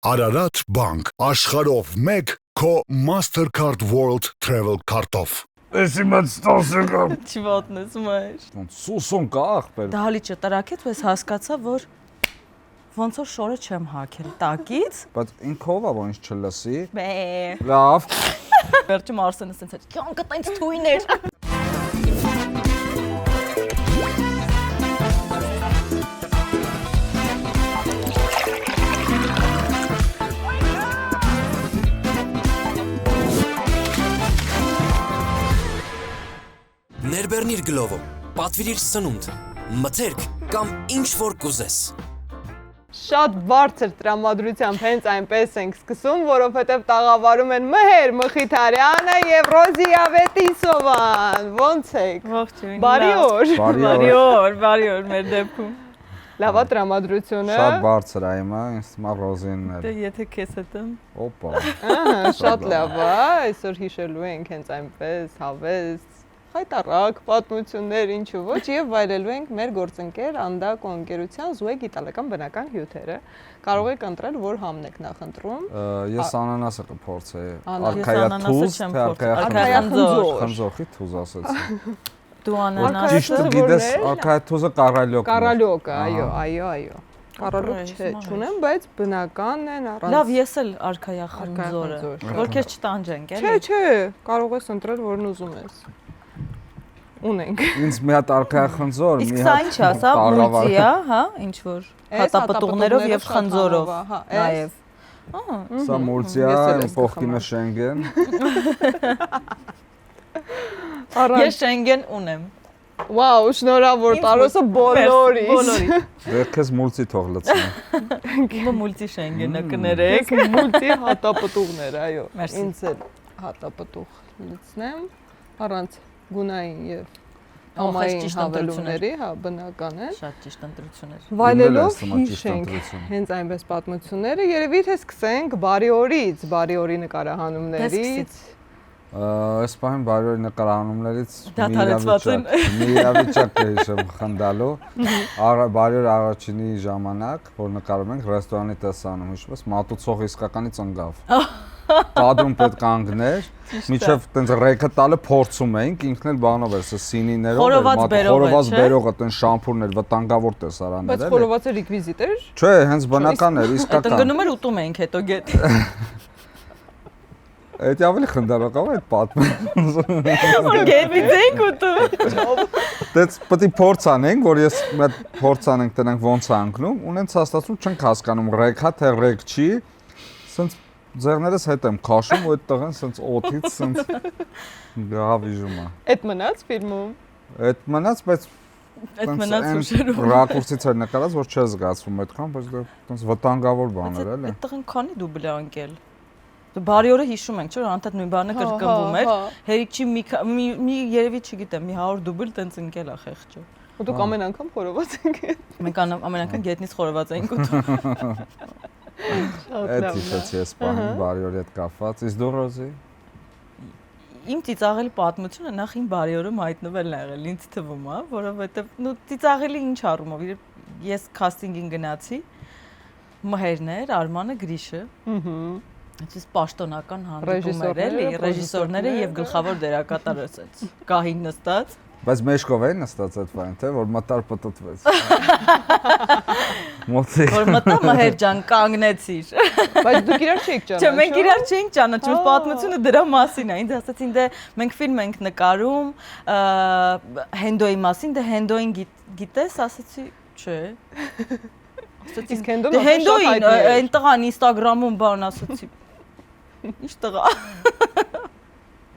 Ararat Bank, աշխարհով մեկ քո Mastercard World Travel Card-ով։ Էսի մեծ տասը կա։ Չվատնես մայր։ Սուսուն կա ախպեր։ Դահլի չտրակեց, ես հասկացա, որ ոնց որ շորը չեմ հագել տակից։ Բայց ինքով է որ ինձ չլսի։ Բե։ Լավ։ Վերջում Արսենը ասեց, «Կյանքը տենց թույն էր»։ Ներբեռնիր գլովը, պատվիրիր սնունդ, մթերք կամ ինչ որ կուզես։ Շատ բարձր տրամադրությամբ հենց այնպես ենք սկսում, որովհետև տաղավարում են Մհեր Մխիթարյանը եւ Ռոզի Ավետիսովան։ Ոնց եք։ Ողջույն։ Բարի օր։ Բարի օր մեր դեպքում։ Լավա տրամադրությունը։ Շատ բարձր է հիմա, ինձ թվում է Ռոզինն է։ Դե եթե քեզ հետեմ։ Օպա։ Ահա, շատ լավ է։ Այսօր հիշելու ենք հենց այնպես հավես հայտարարակ պատմություններ ինչու ոչ եւ վայելելու ենք մեր գործընկեր Անդակո ընկերության Զուեգ իտալական բնական հյութերը։ Կարող եք ընտրել, որ համն եք նախընտրում։ Ես անանասը կփորձեի։ Արքայաթուզ, խնձորի թուզ ասեցի։ Դու անանասը Ճիշտ գիտես, արքայաթուզը կարալյոկն է։ Կարալյոկը, այո։ Կարալյոկ չունեմ, բայց բնական են առանց։ Լավ, ես էլ արքայախնձորը, որ քեզ չտանջենք, էլի։ Չէ, կարող ես ընտրել, որն ուզում ես։ Ունենք։ Ինձ մի հատ արքայախնձոր, Իսկ սա ինչ է, սա մուլտի է, հա, ինչ որ հատապտուղներով եւ խնձորով նաեւ։ Սա մուլտի է, փոխկինը Շենգեն։ Ես Շենգեն ունեմ։ Վաու, շնորհավոր Տարոսը բոլորիս։ Դե քեզ մուլտի թող լցնեմ։ Իմը մուլտի Շենգենը կներեք։ Մուլտի հատապտուղներ, այո։ Մերսի։ Ինձ էլ հատապտուղ լցնեմ առանց գունային եւ ամային հավելումների, հա, բնական է։ Շատ ճիշտ ընտրություններ։ Վայելելով հիշենք հենց այնպես պատմությունները, երևի թե սկսենք բարի օրից, բարի օրի նկարահանումներից։ Այս պահին բարի օրի նկարահանումներից մի իրավիճակ է հիշում խնդալու։ Բարի օր առաջինի ժամանակ, որ նկարում ենք ռեստորանի տեսանում, հիշում ես, մատուցող իսկականի ծնգավ։ Կադրում պետք կանգներ, միջև տենց ռեքը տալը փորձում էինք, ինքն էլ բանով էր, սա սինիներով էր, խորոված բերողը, տենց շամփուրներ, վտանգավոր տեսարաններ Բայց խորովածը ռեկվիզիտ էր։ Չէ, հենց բնական էր, իսկական։ Այդ ընկնում էր ուտում էինք հետո գետ։ Այդ ավելի խնդալով է այդ պատմում։ Որ գետից էինք ուտում։ Դες պետք է փորձ անենք, որ ես մի փորձ անենք, տնենք ոնց է անկնում, ունենց հաստատում չենք հասկանում ռեքա թե ռեք չի, սենց ձեռներս հետ եմ քաշում ու այդ տղան սենց օդից սենց գավիժում է։ Այդ մնաց ֆիլմում։ Այդ մնաց, բայց Այդ մնաց ուշերում։ Ռակուրսից էր նկարած, որ չէ զգացվում այդքան, բայց դա տենց վտանգավոր բան էր, էլի։ Այդ տղան քանի դուբլ է անկել։ Բարի օրը հիշում ենք, չէ՞, անդադ նույն բանը կրկնվում էր։ Հերիք չի մի երևի չգիտեմ, մի 100 դուբլ տենց ընկել է խեղճը։ Ու դուք ամեն անգամ խորոված եք։ Մենք ամեն անգամ գետնից խորոված էինք ուտում։ Այդ իջեցի ես պահին բարի օրի հետ կապված, իսկ դու Ռոզի։ Իմ ծիծաղելի պատմությունը նախ իմ բարի օրում հայտնվելն է եղել, ինձ թվում է, որովհետև նո ծիծաղելի ինչ առումով, ես քաստինգին գնացի, Մհերն էր, Արմանը, Գրիշը։ Այսպես պաշտոնական հանդիպում էր էլի, ռեժիսորները եւ գլխավոր դերակատարը ասեց։ Գահին նստած։ Բայց մեջքով էին նստած այդ բանը, թե որ մտար պտտվեց։ Մոտի։ Որ մտա Մհեր ջան կանգնեցիր։ Բայց դուք իրար չեք ճանաչում։ Չէ, մենք իրար չենք ճանաչում, պատմությունը դրա մասին է։ Ինձ ասացին դե մենք ֆիլմ ենք նկարում Հենդոյի մասին, դե Հենդոյին գիտես, ասացի, չէ։ Իսկ Հենդոն Հենդոյին այն տղան Instagram-ում բան ասացի։ Ինչ տղա։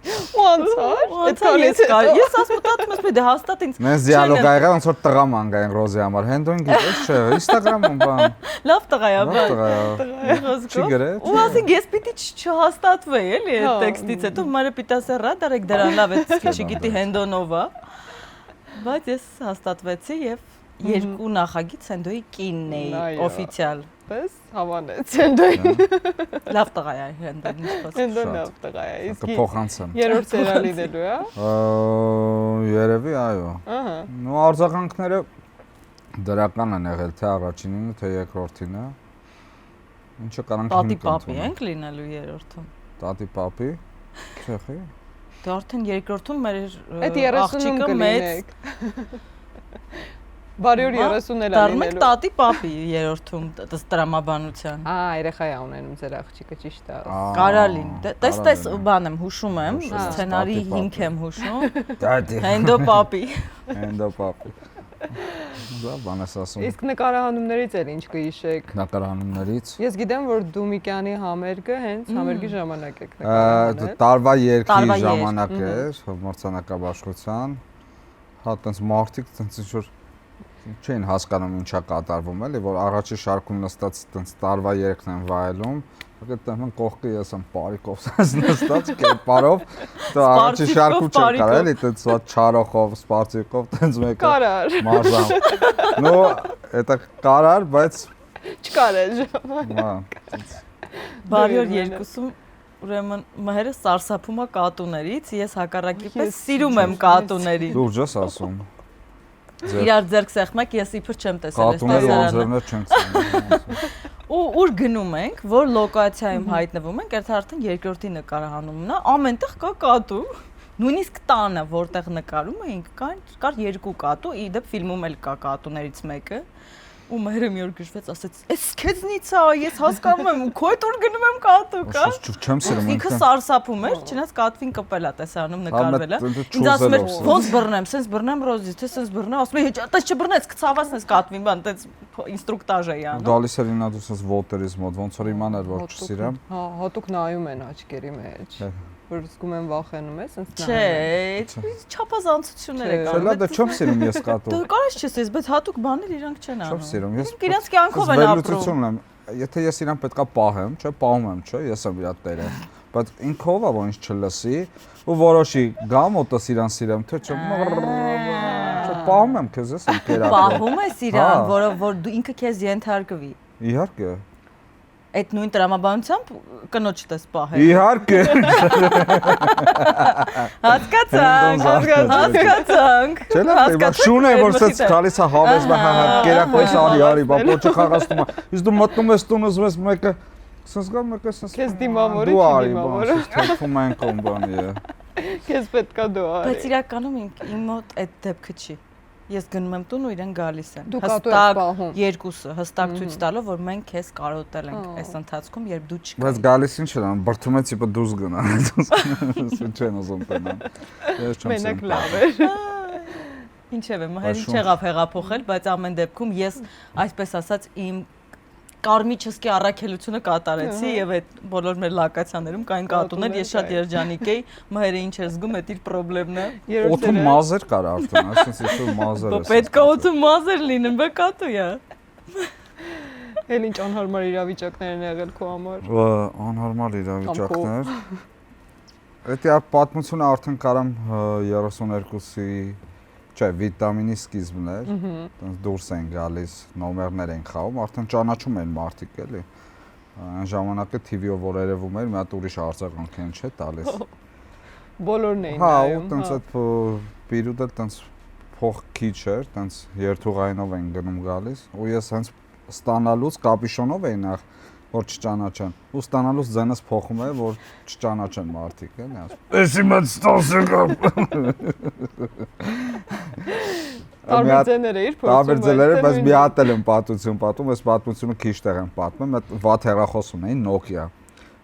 Ոնց է։ Ես ասում եմ դե հաստատ ինձ։ Մենք դիալոգ ա եղել, ոնց որ տղա ման գային Ռոզի համար։ Հենդոն գիտես չէ, Instagram-ում բան։ Լավ տղա է, բան։ Չի գրել։ Ու ասին ես պիտի չհաստատվեի էլի այդ տեքստից հետո մայրը պիտի ասե ռա դարեք դրան լավ է, չգիտի Հենդոնով է։ Բայց ես հաստատվեցի եւ երկու նախագիծ Հենդոյի կինն էի օֆիցիալ։ Պես հավանեց Հենդոյին։ Լավ տղա է Հենդոն, ինչպես։ Հենդոն լավ տղա է։ Իսկ կփոխանցեմ։ երրորդ սերիալը լինելու է։ Երևի, այո։ Ահա։ Նո արձագանքները դրական են եղել թե առաջինինը, թե երկրորդինը։ Ինչը կարանք Տատի պապի ենք լինելու երրորդում։ Տատի պապի։ Չէ՞։ Դե արդեն երկրորդում մեր Այդ 30-ում կլինեք։ Բարի օր 30-ն էլ դառնում ենք տատի պապի երրորդում տրամաբանության։ Երեխա է ունենում ձեր աղջիկը ճիշտ է։ Կարալին։ Տես բան եմ հուշում եմ, սցենարի հիմք եմ հուշում։ Հենդո պապի։ Հենդո պապի։ Դա բան ես ասում։ Իսկ նկարահանումներից էլ ինչ կհիշեք։ Նկարահանումներից։ Ես գիտեմ, որ Դումիկյանի համերգը հենց համերգի ժամանակ եք նկարահանել։ Տարվա երկի ժամանակ էր մրցանակաբաշխության։ Հա, տենց մարդիկ տենց ինչ-որ չէին հասկանում ինչա կատարվում էլի, որ առաջի շարքում նստած տենց տարվա երգն են վայելում, այդ տեմն կողքը ես եմ պարիկով նստած կերպարով, դա առաջի շարքում չեմ կարա էլի, տենց չարոխով, սպարտիկով, տենց մեկը կարար։ մարզամ։ Նո, դա կարար, բայց չկար այդ ժամանակ։ Բարի օր երկուսում ուրեմն մհերը սարսափում է կատուներից, ես հակառակի պես սիրում եմ կատուներին։ Լուրջ ես ասում։ Իրար ձեռք սեղմեք, ես իբր չեմ տեսել այս Կատուների տեսարանը։ անձրևներ չենք ցնում։ Ու ուր գնում ենք, որ լոկացիայում հայտնվում ենք, այդ արդեն երկրորդի նկարահանումն է, ամենտեղ կա կատու։ Նույնիսկ տանը, որտեղ նկարում էինք, կար երկու կատու, ի դեպ ֆիլմում էլ կա կատուներից մեկը։ Ու մերը մի օր գժվեց, ասեց. «Էս քեզնից է, ես հասկանում եմ, քո հետ ուր գնում եմ կատու կա»։ Չեմ սիրում։ Ինքը սարսափում էր, չնայած կատվին կպել է տեսանում նկարվել է։ Ինձ ասում էր, ոնց բռնեմ, սենց բռնեմ Ռոզի, թե սենց բռնեմ, ասում է, տես չբռնես, կցավացնես կատվին, բան, տենց ինստրուկտաժ է անում։ Գալիս էր ինա դու սենց վոտերից մոտ, ոնց որ իմանար, որ չսիրեմ։ Հա, հատուկ նայում են աչքերի մեջ։ Որ զգում եմ վախենում ես, սենց Չէ, չափազանցություններ է Չէ, կան։ դա չեմ սիրում ես կատու։ Դու կարես չես, բայց հատուկ բաներ իրանք չեն անում։ Չեմ սիրում, ես Իրանք կյանքով են ապրում։ եմ, եթե ես իրան պետքա պահեմ, չէ, պահում եմ, չէ, ես եմ իր տերը։ Բայց ինքով է որ ինչ չլսի ու որոշի գա մոտս իրան սիրեմ, թե չէ, պահում եմ քեզ, ես եմ կերակը։ Պահում ես իրան, որ դու ինքը քեզ ենթարկվի։ Իհարկե։ Այդ նույն տրամաբանությամբ կնոջդ ես պահել։ Իհարկե։ Հասկացանք։ Չէ՞ լավ, շուն է որ սենց գալիս է հավեսը, հա, կերակպես արի, բա ոչը խաղացնում է։ Իսկ դու մտնում ես տուն ուզում ես մեկը սենց գա մեկը սենց քեզ դիմավորի չի դիմավորը։ Թափում են կոմբանի է։ Քեզ պետքա դու արի։ Բայց իրականում իմ մոտ այդ դեպքը չի։ Ես գնում եմ տուն ու իրեն գալիս են։ Դու կատու ես պահում։ Երկուսը հստակ ցույց տալով, որ մենք քեզ կարոտել ենք այս ընթացքում, երբ դու չկար։ Բայց գալիս ինչ են, բրթում է տիպը դուրս գնա։ Չեն ուզում տենան։ Ես չեմ սիրում։ Մենակ լավ էր։ Ինչև է, մհերին չեղավ հեղափոխել, բայց ամեն դեպքում ես այսպես ասած իմ կարմիչսկի առաքելությունը կատարեցի եւ այդ բոլոր մեր լոկացիաներում կային կատուներ, ես շատ երջանիկ էի, մհերը ինչ էր զգում, այդ իր խնդրեմն է։ Օդում մազեր կար արդեն, այսինքն ինչ-որ մազեր է։ Պետք է օդում մազեր լինեն, բա կատու է։ Էլ ինչ անհարմար իրավիճակներ են եղել քո համար։ Անհարմար իրավիճակներ։ Դա պատմությունը արդեն կարամ 32-ի Չէ, վիտամինի սկիզբն էր, տենց դուրս են գալիս, նոմերներ են խաղում, արդեն ճանաչում են մարդիկ էլի։ Այն ժամանակը TV-ով որ երևում էր, մի հատ ուրիշ արձագանք են չէ տալիս։ Բոլորն էին Հա, նայում։ ու տենց այդ պիրուտը տենց փող քիչ էր, տենց երթուղայինով են գնում գալիս, ու ես հենց ստանալուց կապիշոնով էի նախ որ չճանաչեն։ Ու ստանալուց ձենս փոխում է, որ չճանաչեն մարդիկ, էլի ասում։ Էսի մեծ ստասը կա։ Տարբեր ձեներ էիր փորձում։ Տարբեր ձեներ, բայց մի հատ էլ եմ պատմություն պատմում, այս պատմությունը քիչ տեղ եմ պատմում, այդ վատ հեռախոս ունեին Nokia։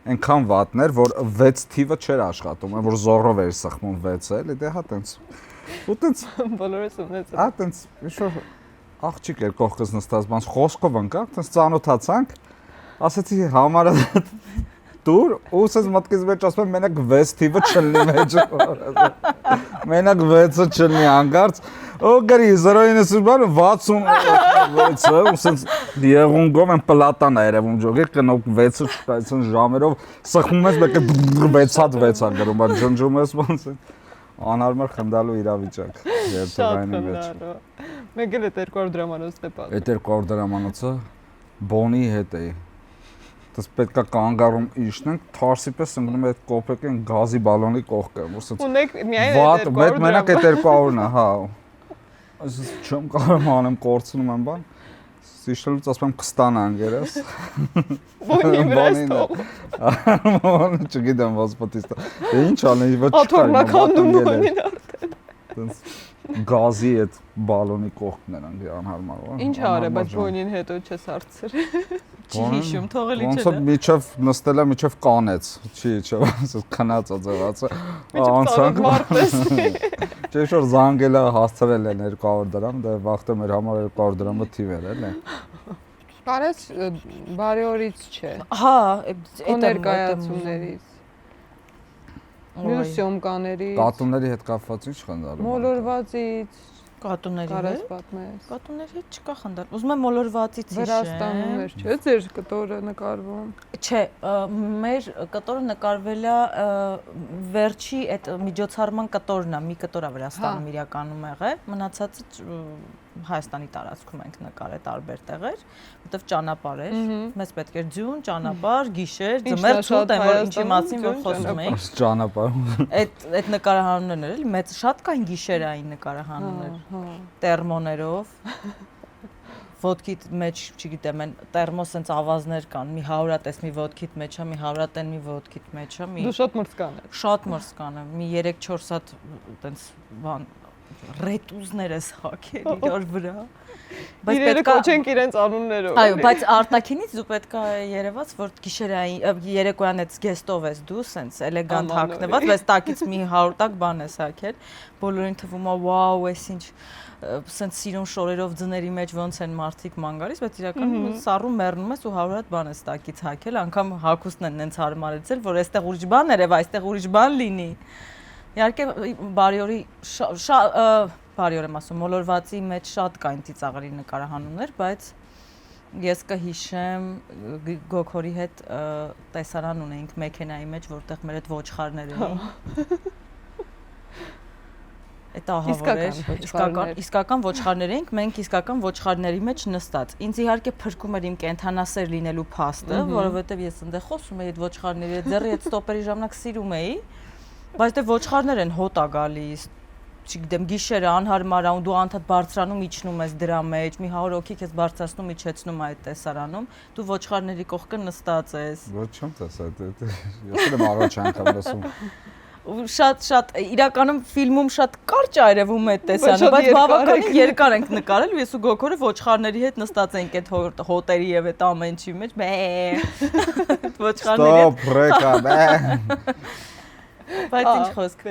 Այնքան վատն էր, որ 6 թիվը չէր աշխատում, որ զորով էր սխմում 6-ը, էլի դե հա տենց։ Ու տենց բոլորս ունեցել։ Հա տենց ինչ-որ աղջիկ էր կողքս նստած, բանս խոսքով ընկա, տենց ծանոթացանք։ Ասացի համարը դուր ու ասես մտքից մեջ ասում եմ մենակ 6 թիվը չլինի մեջը։ Մենակ 6-ը չլինի հանգարց։ Ու գրի 0.90 66-ը, ասես դիեգոնգով են պլատան է երևում ջոգի կնոք 6-ը այսօր ժամերով սխմում ես մեկը 6-6 գրում, բայց ջնջում ես ոնց է։ Անհարմար խնդալու իրավիճակ երթուղայինի մեջ։ Մեկ էլ 200 դրամանոցն է պատմում։ Այդ 200 դրամանոցը բոնի հետ էի։ Դες պետքա կանգառում իշնենք, թարսի պես ընկնում է այդ կոպեկեն գազի բալոնի կողքը, որսից Ունեք միայն այդ 200 մենակ այդ 200-ն է, հա։ Այսպես չեմ կարող անեմ կորցնում եմ բան։ Սիշելուց ասում եմ կստանանք երես։ Բոնի վրաս թող։ Չգիտեմ ոնց պետք է։ Ինչ անեն, ոչ չկա։ Աթոռնականն ու բոնին արդեն։ Տենց գազի այդ բալոնի կողքն նրանք անհարմար։ Ինչ արե, բայց բոնին հետո չես հարցրել։ Չի հիշում, թողելի չէ։ Ոնց որ միջև նստել է, միջև կանեց, չի, քնած ածած։ Անցանք մարտես։ Չէ՞ որ զանգելը հասցրել են 200 դրամ, դա վախտը մեր համար 200 դրամը թիվ էր, էլի։ Կարես բարի օրից չէ։ Հա, այդ ներկայացումներից։ Մյուս սյոմկաների։ Կատուների հետ կապված ինչ խնդալու։ Մոլորվածից կատուների կարես հետ։ պատմես։ Կատուների հետ չկա խնդալ։ Ուզում եմ մոլորվածից հիշեմ։ Վրաստանում էր, չէ՞, ձեր կտորը նկարվում։ Չէ, մեր կտորը նկարվել է վերջի այդ միջոցառման կտորն է, մի կտոր է Վրաստանում իրականում եղել, մնացածը Հայաստանի տարածքում ենք նկարել տարբեր տեղեր, որտեվ ճանապարհ էր, մեզ պետք էր ձյուն, ճանապարհ, գիշեր, ձմեռ, ցուրտ, այն որ ինչի մասին որ խոսում էինք։ Ճանապարհ։ Այդ նկարահանումներն էր, էլի մեծ շատ կային գիշերային նկարահանումներ, տերմոներով։ Ոդկիտ մեջ, չգիտեմ, այն տերմոս sense ավազներ կան, մի 100 հատ մի ոդկիտ մեջ է, մի 100 հատ մի ոդկիտ մեջ է, մի Դու շատ մրցկան ես։ Շատ մրցկան է, մի 3-4 հատ տենց բան ռետուզներ ես հագել իրար վրա։ Բայց պետք է կոչենք իրենց անուններով։ Այո, բայց արտաքինից դու պետք է երևաց, որ գիշերային երեկոյան այդ գեստով ես դու, sense էլեգանտ հագնված, բայց տակից մի 100 տակ բան ես հագել, բոլորին թվում է, վաու, էս ինչ sense սիրուն շորերով ձների մեջ ոնց են մարդիկ ման գալիս, բայց իրականում սառում մեռնում ես ու 100 հատ բան ես տակից հագել, անգամ հագուստն են նենց հարմարեցել, որ այստեղ ուրիշ բան էր, այստեղ ուրիշ բան լինի։ Իհարկե բարի օրի բարի օր եմ ասում, մոլորվածի մեջ շատ կային ծիծաղելի նկարահանումներ, բայց ես կհիշեմ Գոքորի հետ տեսարան ունեինք մեքենայի մեջ, որտեղ մեր այդ ոչխարներ էին։ Այդ ահավոր էր, իսկական ոչխարներ էինք, մենք իսկական ոչխարների մեջ նստած։ Ինձ իհարկե փրկում էր իմ կենթանասեր լինելու փաստը, որովհետև ես այնտեղ խոսում էի այդ ոչխարների հետ, ձեռի այդ ստոպերի ժամանակ սիրում էի, բայց դե ոչխարներ են հոտ ա գալիս, չգիտեմ, գիշերը անհարմար ա ու դու անդադ բարձրանում իջնում ես դրա մեջ, մի 100 հոգի քեզ բարձրացնում իջեցնում այդ տեսարանում, դու ոչխարների կողքը նստած ես։ Ոչ չեմ տեսա, ես էլ եմ առաջ անգամ լսում։ Շատ իրականում ֆիլմում շատ կարճ այրվում է այդ տեսանը, բայց բավականին երկար ենք նկարել ու ես ու Գոքորը ոչխարների հետ նստած ենք այդ հոտերի եւ այդ ամեն ինչի մեջ։ Ոչխարների հետ։ Ստոպ, ռեկա, Բայց ինչ խոսք։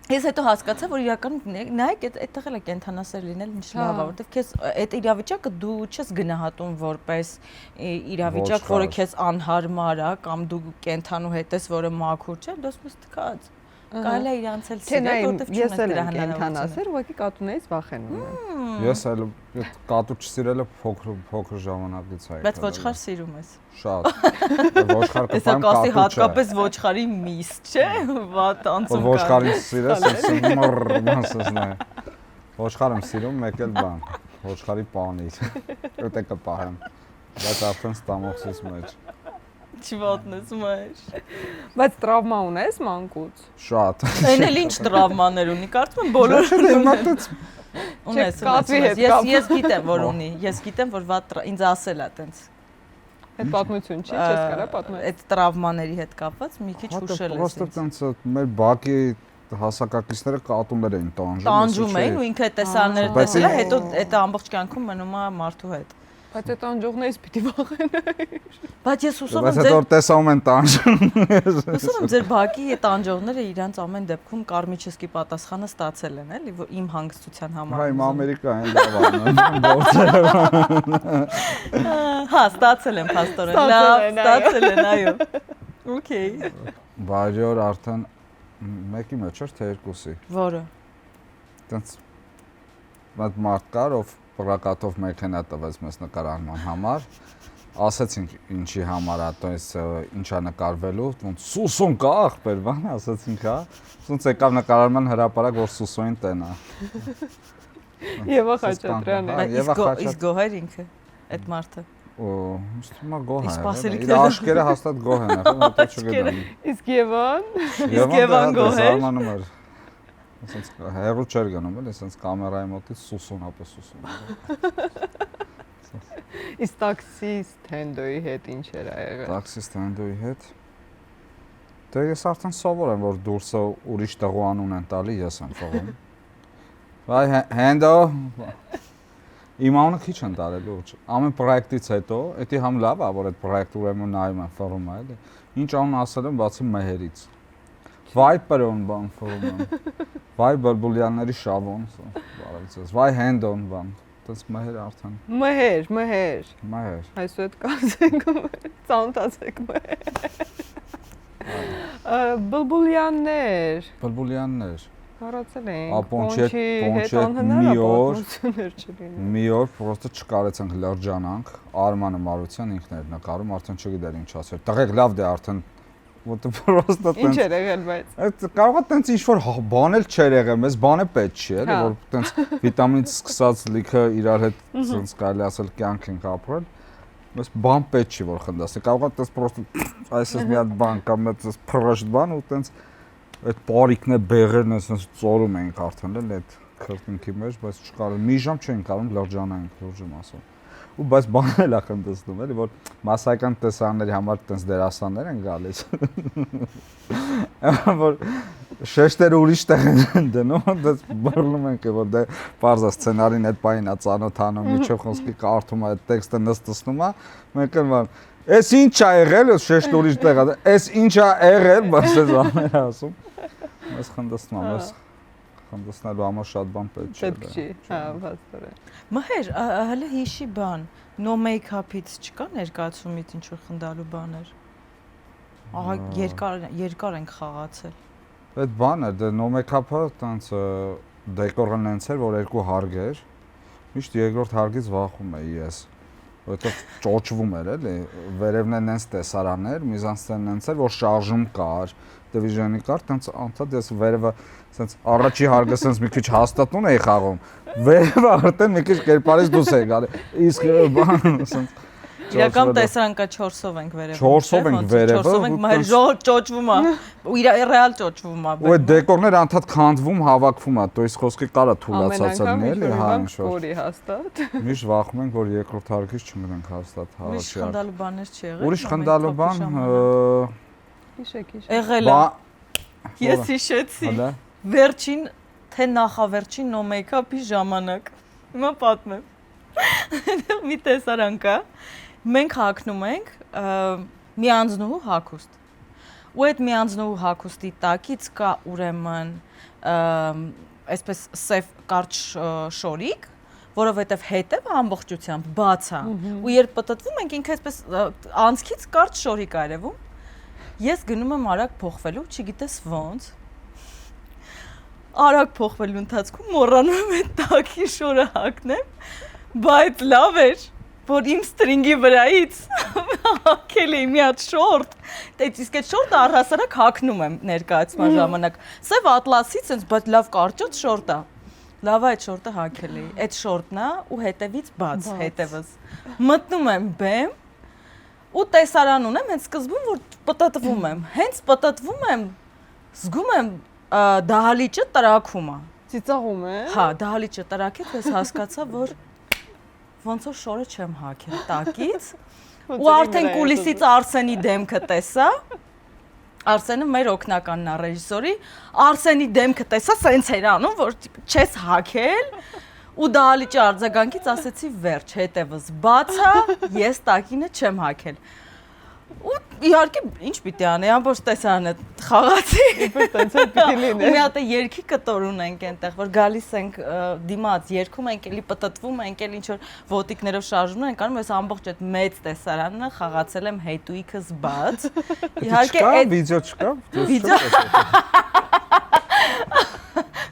Ես հետո հասկացա, որ իրականում նայեք այդտեղ էլ է կենթանասեր լինել ինչ լավ է, որովհետև քեզ այդ իրավիճակը դու չես գնահատում որպես իրավիճակ, որը քեզ անհարմար է կամ դու կենթանու հետ ես, որը մաքուր չէ, դու ես թքած։ Կարելի է իրանց էլ սիրել, որովհետև ես էլ եմ կենթանասեր, ուղղակի կատուներից վախենում եմ։ Ես էլ այդ կատու չսիրելը փոքր ժամանակից է։ Բայց ոչխար սիրում ես։ Շատ։ Ոչխար կպամ կատու չէ։ Հատկապես ոչխարի միս, չէ՞։ Վատ անցում կա։ Ոչխարին սիրես, ասես նե։ Ոչխարը սիրում մեկ էլ բան, ոչխարի պանիր։ Դա կպահեմ։ Բայց արդեն ստամոքսից մեջ։ Չվատնես մայր։ Բայց տրավմա ունես մանկուց։ Շատ։ Այն էլ ինչ տրավմաներ ունի, կարծում եմ բոլորը ունես։ Ես գիտեմ, որ ունի։ Ես գիտեմ, որ վատ ինձ ասել է տենց։ Այդ պատմություն չի, չես կարա պատմել։ Այդ տրավմաների հետ կապված մի քիչ հուշել ես։ Պրոստը տենց մեր բակի հասակակիցները կատուներ էին տանջում։ Տանջում էին ու ինքը տեսաները տեսել է, հետո այդ ամբողջ կյանքում մնում է մարդու հետ։ Բայց այդ անջողներից պիտի վախենայի։ Բայց ես հուսում եմ Բայց հետո տեսնում են տանջում։ Հուսում եմ ձեր բակի այդ անջողները իրանց ամեն դեպքում կարմիչեսկի պատասխանը ստացել են, էլի, որ իմ հանգստության համար։ Հայ Ամերիկա են լավ անում, գործերը։ Հա, ստացել են փաստորեն, լավ, ստացել են, այո։ Okay։ Բարի օր արդեն մեկի մեջ էր թե երկուսի։ Որը։ Տենց այդ մարդ կար, ով պրակատով մեքենա տվեց մեզ նկարահանման համար, ասեցինք ինչի համար է, տոյս ինչա նկարվելու, ոնց սուսուն կա ախպեր, բան ասեցինք, հա, ոնց եկավ նկարահանման հրապարակ, որ սուսոին տենա։ Եվա Խաչատրյանն է։ Իսկ գոհեր ինքը, այդ մարդը։ Ո՞ւստիմա գոհ է։ Իր աշկերը հաստատ գոհ են, հետո չգիտեմ։ Իսկ Եվան։ Իսկ Եվան գոհ է։ Զարմանում էր։ Ասենց հերո չեր գնում, էլի, ասենց կամերայի մոտից սուսուն, ապա սուսուն։ Իսկ տաքսիստ Հենդոյի հետ ինչ էր եղել։ Տաքսիստ Հենդոյի հետ։ Դե ես արդեն սովոր եմ, որ դուրսը ուրիշ տղու անուն են տալի, ես եմ ֆողում։ Վայ Հենդո։ Իմ անունը քիչ են տալել լուրջ։ Ամեն պրոյեկտից հետո, դա համ լավ է, որ այդ պրոյեկտը ուրեմն նայում եմ ֆորում է, էլի։ Ինչ անուն ասել եմ, բացի Մեհերից։ Վայպերոն բան ֆորում եմ։ Վայ Բլբուլյանների Շավոն, բարևձեզ։ Վայ Հենդոն բան։ Դες Մեհեր արդեն։ Մեհեր։ Այսօր այդ կասենք, ծանոթացեք Մեհեր։ Բլբուլյաններ։ Հարացել ենք։ Պոնչի հետ անհնարավորություններ չլինեն։ Մի օր պրոստը չկարեցանք լրջանանք, Արմանը Մարության ինքն էր նկարում, արդեն չգիտեր ինչ ասել։ Տղեկ լավ դե արդեն որտե պրոստը տենց։ Ինչ էր եղել բայց։ Այդ կարող է տենց ինչ որ բան էլ չէր եղել, մեզ բան է պետք չի, էլի, որ տենց վիտամինից սկսած լիքը իրար հետ տենց կարելի ասել կյանք ենք ապրել։ Մեզ բան պետք չի որ խնդասի։ Կարող է տենց պրոստը այսպես մի հատ բան կամ այդպես փռշտ բան ու տենց այդ բարիկն է բեղերն այսպես ծորում ենք արդեն էլ այդ քրտնքի մեջ, բայց չկարել մի ժամ չենք կարող լրջանանք, լուրջ եմ ասում։ Ու բայց բանն էլ է խնդացնում, էլի որ մասսայական տեսարանների համար տենց դերասաններ են գալիս։ Որ շեշտերը ուրիշ տեղ են դնում, դες բռնում ենք որ դե բարձա սցենարին այդ բանին է ծանոթանում, միջով խոսքի կարդում է, այդ տեքստը նստում է, մենք էլ Էս ինչ ա եղել, շեշտը ուրիշ տեղ է, էս ինչ ա եղել, բայց էս ամեն ասում։ Ես խնդացնում եմ, ես խնդացնելու համար շատ բան պետք չի։ Պետք չի, հա, բացորեն։ Մհեր, հələ հիշի բան, no make-up-ից չկա ներկայացումից ինչ որ խնդալու բաներ։ Ահա երկար ենք խաղացել։ Այդ բանը, դե no make-up-ը տենց դեկորը նենց էր, որ երկու հարկ էր։ Միշտ երկրորդ հարգից վախում էի ես։ Որտեղ ճոճվում էր էլի, վերևն է նենց տեսարան էր, միզանսցենն նենց էր, որ շարժում կար, դիվիժնի կար, տենց անդադ ես վերևը սենց առաջի հարգը սենց մի քիչ հաստատուն էի խաղում, վերևը արդեն մի քիչ կերպարից դուրս էի գալի, իսկ բան սենց Իրական տեսարան կա 4-ով ենք վերևը։ 4-ով ենք վերևը։ 4-ով ենք, մայր ճոճվում է։ Ու ռեալ ճոճվում է։ Ու այդ դեկորները անդադ քանդվում, հավաքվում է, то есть խոսքի կարա թուլացածել էլի, հա ինչ որ։ Կորի հաստատ։ Միշտ վախում ենք, որ երկրորդ հարգից չմնանք հաստատ Ուրիշ առաջի հարկ։ խնդալու բաներ չի եղել։ Ուրիշ խնդալու բան Հիշեք։ Եղել է։ Ես հիշեցի։ Վերջին թե նախավերջին no make-up-ի ժամանակ։ Հիմա պատմեմ։ Մի տեսարան կա։ Մենք հագնում ենք մի անձնուհու հագուստ։ Ու այդ մի անձնուհու հագուստի տակից կա ուրեմն այսպես սև կարճ շորիկ, որովհետև հետևը ամբողջությամբ բաց է։ Ու երբ պտտվում ենք, ինքը այսպես անցքից կարճ շորիկ է երևում։ Ես գնում եմ արագ փոխվելու, չգիտես ոնց։ Արագ փոխվելու ընթացքում մոռանում եմ այդ տակի շորը հագնեմ, բայց լավ էր, որ իմ ստրինգի վրայից հագել էի մի հատ շորտ, իսկ այդ շորտը առհասարակ հագնում եմ ներկայացման ժամանակ, սև ատլասից ինձ, բայց լավ կարճած շորտ է, լավ այդ շորտը հագել էի, այդ շորտն է ու հետևից բաց, հետևս, մտնում եմ բեմ ու տեսարան ունեմ, հենց սկզբում, որ պտտվում եմ, հենց պտտվում եմ, զգում եմ դահալիճը տրաքում է։ Ծիծաղում է։ Հա, դահալիճը տրակեց, ես հասկացա, որ ոնց որ շորը չեմ հագել տակից ու արդեն կուլիսից Արսենի դեմքը տեսա Արսենը մեր օգնականն է ռեժիսորի Արսենի դեմքը տեսա սենց էր անում որ չես հագել ու դահալիճի արձագանքից ասեցի վերջ հետևս բաց է ես տակինը չեմ հագել ու իհարկե ինչ պիտի անեի ամբողջ տեսարանը խաղացի տենց էլ պիտի լինի ու մի հատ երկի կտոր ունենք այնտեղ որ գալիս ենք դիմաց երգում ենք էլի պտտվում ենք էլի ինչ որ ոտիկներով շարժում ենք անում ես ամբողջ այդ մեծ տեսարանը խաղացել եմ հետույքս բաց իհարկե այդ վիդեո չկա վիդեո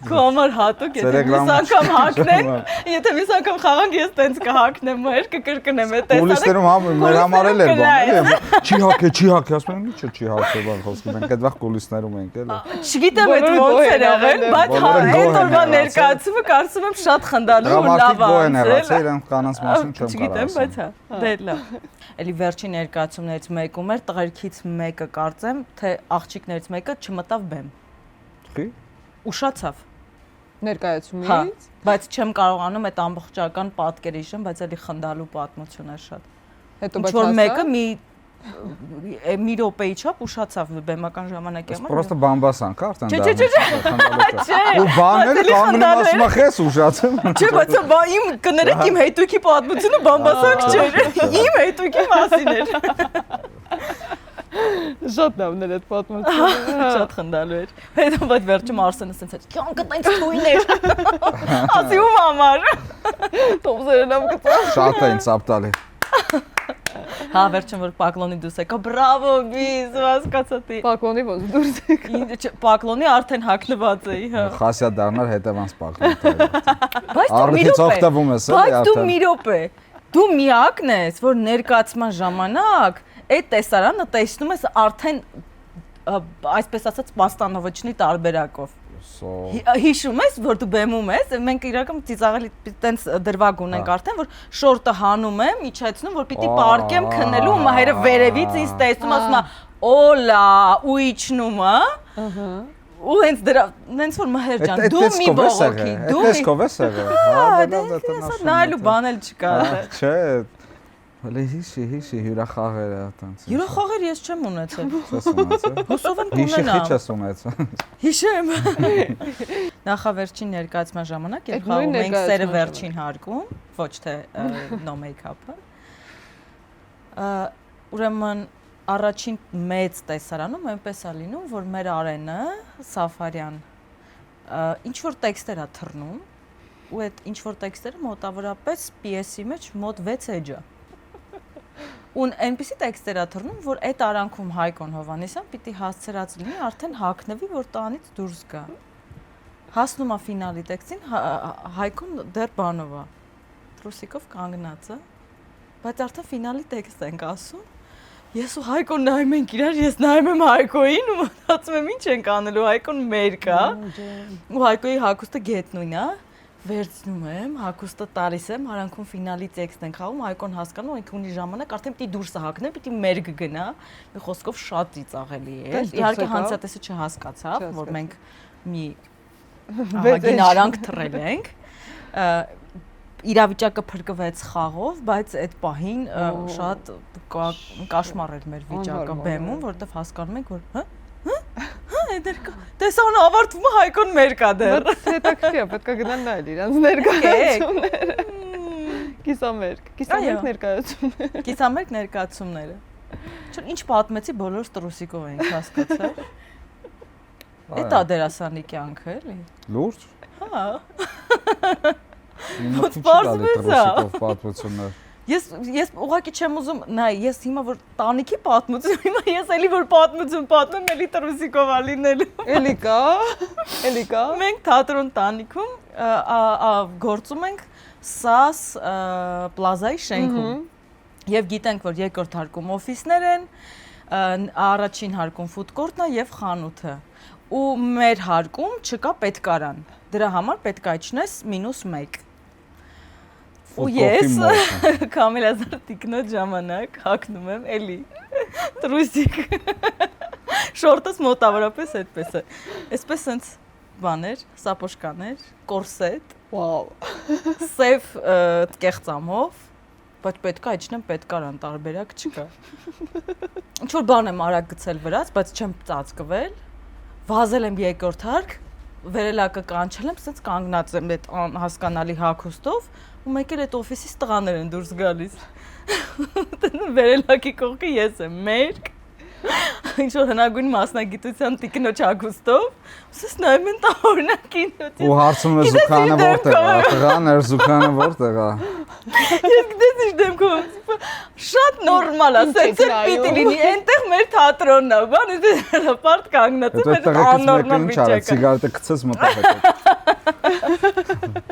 Քո համար հատուկ եթե մյուս անգամ հագնեն, եթե մյուս անգամ խաղանք ես տենց կհագնեմ, մեր կկրկնեմ այդ տեսարանը։ Կուլիսներում մեր համար էլ էր բան, էլի։ Չի հագել, ասում եմ ի՞նչ չի հագել բան խոսքը։ Մենք այդ վաղ կուլիսներում ենք էլի։ Չգիտեմ այդ ոնց էր եղել, բայց այդ օրվա ներկայացումը կարծում եմ շատ խնդալու ու լավ է։ Իրանք կանանց մասին չեմ Չգիտեմ, բայց հա, դե լավ։ Էլի վերջին ներկայացումներից մեկում էր տղերքից մեկը կարծեմ, թե աղջիկներից մեկը չմտավ բեմ։ Խի։ Ուշացավ։ Ներկայացումից, բայց չեմ կարողանում այդ ամբողջական պատկերը հիշեմ, բայց էլի խնդալու պատմություն էր շատ։ հետո Ինչ որ մեկը մի րոպեի չափ ուշացավ բեմական ժամանակի համար։ Պրոստը բամբասան կա արդեն դա։ Չէ։ Ու բաները կանգնում ասում ես ուշացում։ Չէ, բայց իմ կներեք իմ հետույքի պատմությունը բամբասակ չէր։ Իմ հետույքի մասին էր։ Շատ լավն էր այդ պատմությունը։ Շատ խնդալու էր։ Հետո բայց վերջում Արսենը ասեց, «Կյանքը տենց թույն էր»։ Ասի ում համար։ Տոմսերը լավ գտա։ Շատ է ինձ ապտալի։ Հա, վերջում որ Պակլոնի դուրս եկա, բրավո, գիզ, հասկացա։ Պակլոնի ոնց դուրս եկա։ Պակլոնի արդեն հագնված էի, հա։ Խասյա դառնար հետևանց Պակլոնի։ Բայց Արդից օգտվում ես էլի բայց դու արդեն։ մի րոպե, դու միակն ես, որ ներկայացման ժամանակ այդ տեսարանը տեսնում ես արդեն այսպես ասած պաստանովիչնի տարբերակով։ Հիշում ես, որ դու բեմում ես, մենք իրական ծիծաղելի տենց դրվագ ունենք արդեն, որ շորտը հանում եմ, իջեցնում, որ պիտի պարկեմ քնելու, ու մայրը վերևից ինձ տեսնում, ասում է, «Օլա», ու իջնում, հա։ Ու հենց դրա, հենց որ Մհեր ջան, դու մի բողոքի, դու մի Տեսքով ես եղել։ Հա, դա նայելու բան էլ չկա։ Չէ։ Հələ հիշի հյուրախաղերը այտենց։ Հյուրախաղեր ես չեմ ունեցել։ Չես ունեցել։ Հուսով եմ Հիշի կունենամ։ քիչ ես ունեցել։ Հիշեմ։ Նախավերջին ներկայացման ժամանակ երբ խաղում ենք սերը վերջին հարկում, ոչ թե no make-up-ը։ Ուրեմն առաջին մեծ տեսարանում այնպես է լինում, որ մեր Արենը Սաֆարյան ինչ որ տեքստեր է թռնում, ու այդ ինչ որ տեքստերը մոտավորապես պիեսի մեջ մոտ 6 էջ է։ Ու այնպիսի տեքստեր է թռնում, որ այդ արանքում Հայկոն Հովհաննիսյան պիտի հասցրած լինի, արդեն հագնվի, որ տանից դուրս գա։ Հասնում է ֆինալի տեքստին, Հայկոն դեռ բանով է, տրուսիկով կանգնած է, բայց արդեն ֆինալի տեքստ ենք ասում։ Ես ու Հայկոն նայում ենք իրար, ես նայում եմ Հայկոյին ու մտածում եմ ինչ ենք անելու, Հայկոն մեր կա։ Ու Հայկոյի հագուստը գետնույն է, վերցնում եմ, հագուստը տալիս եմ, արանքում ֆինալի տեքստ ենք խաղում, Հայկոն հասկանում, ինքը ունի ժամանակ, արդեն պիտի դուրս հագնի, պիտի մեր գնա, մի խոսքով շատ ծիծաղելի է։ Իհարկե հանցատեսը չհասկացավ, որ մենք մի ահագին արանք թռել ենք։ Իրավիճակը փրկվեց խաղով, բայց այդ պահին շատ կաշմար էր մեր վիճակը բեմում, որովհետև հասկանում ենք, որ դեր կա։ Տեսան ավարտվում է Հայկոն մեր կա դեռ։ Հետաքրքիր է, պետք է գնալ նայել իրանց ներկայացումները։ Կիսամերկ ներկայացումները։ Կիսամերկ ներկայացումները։ Չէ, ինչ պատմեցի, բոլորս տրուսիկով ենք հասկացել։ Էդ է դերասանի կյանքը, էլի։ Լուրջ։ Հա։ Ոնց պատմեցա պատմություններ։ Ես ուղղակի չեմ ուզում, նայ, ես հիմա որ տանիքի պատմություն, հիմա ես էլի որ պատմություն պատմեմ, էլի տրուսիկով ա լինելու։ Էլի կա։ Մենք թատրոն տանիքում գործում ենք SAS պլազայի շենքում։ Եվ գիտենք, որ երկրորդ հարկում օֆիսներ են, առաջին հարկում ֆուդ կորտն է եւ խանութը։ Ու մեր հարկում չկա պետքարան։ Դրա համար պետք է իջնես -1։ Ու ես Կամիլազար տիկնոջ ժամանակ հագնում եմ էլի տրուսիկ։ Շորտս մոտավորապես այդպես է։ Այսպես sense բաներ, սապոշկաներ, կորսետ, Վաու։ սև կեղծամով, բայց պետք է իջնեմ պետքարան, տարբերակ չկա։ Ինչ որ բան եմ արագ գցել վրաց, բայց չեմ ծածկվել։ Վազել եմ երկրորդ հարկ, վերելակը կանչել եմ, sense կանգնած եմ այդ հասկանալի հագուստով։ Ու մեկ էլ այդ օֆիսից տղաներ են դուրս գալիս։ Վերելակի կողքի ես եմ մերկ, ինչ-որ հնագույն մասնագիտության տիկնոջ հագուստով, ուսես նայում են տավորնակին։ Ու հարցնում է Զուքանը որտեղ է, տղաներ Զուքանը որտեղ է։ Ես գիտես ինչ դեմքում եմ, շատ նորմալ է, սենց էլ պիտի լինի, այնտեղ մեր թատրոնն է, բան, հրապարտ կանգնած եմ, այդ աննորմալ վիճակ է։ Սիգարետը գցես մտավ հետո։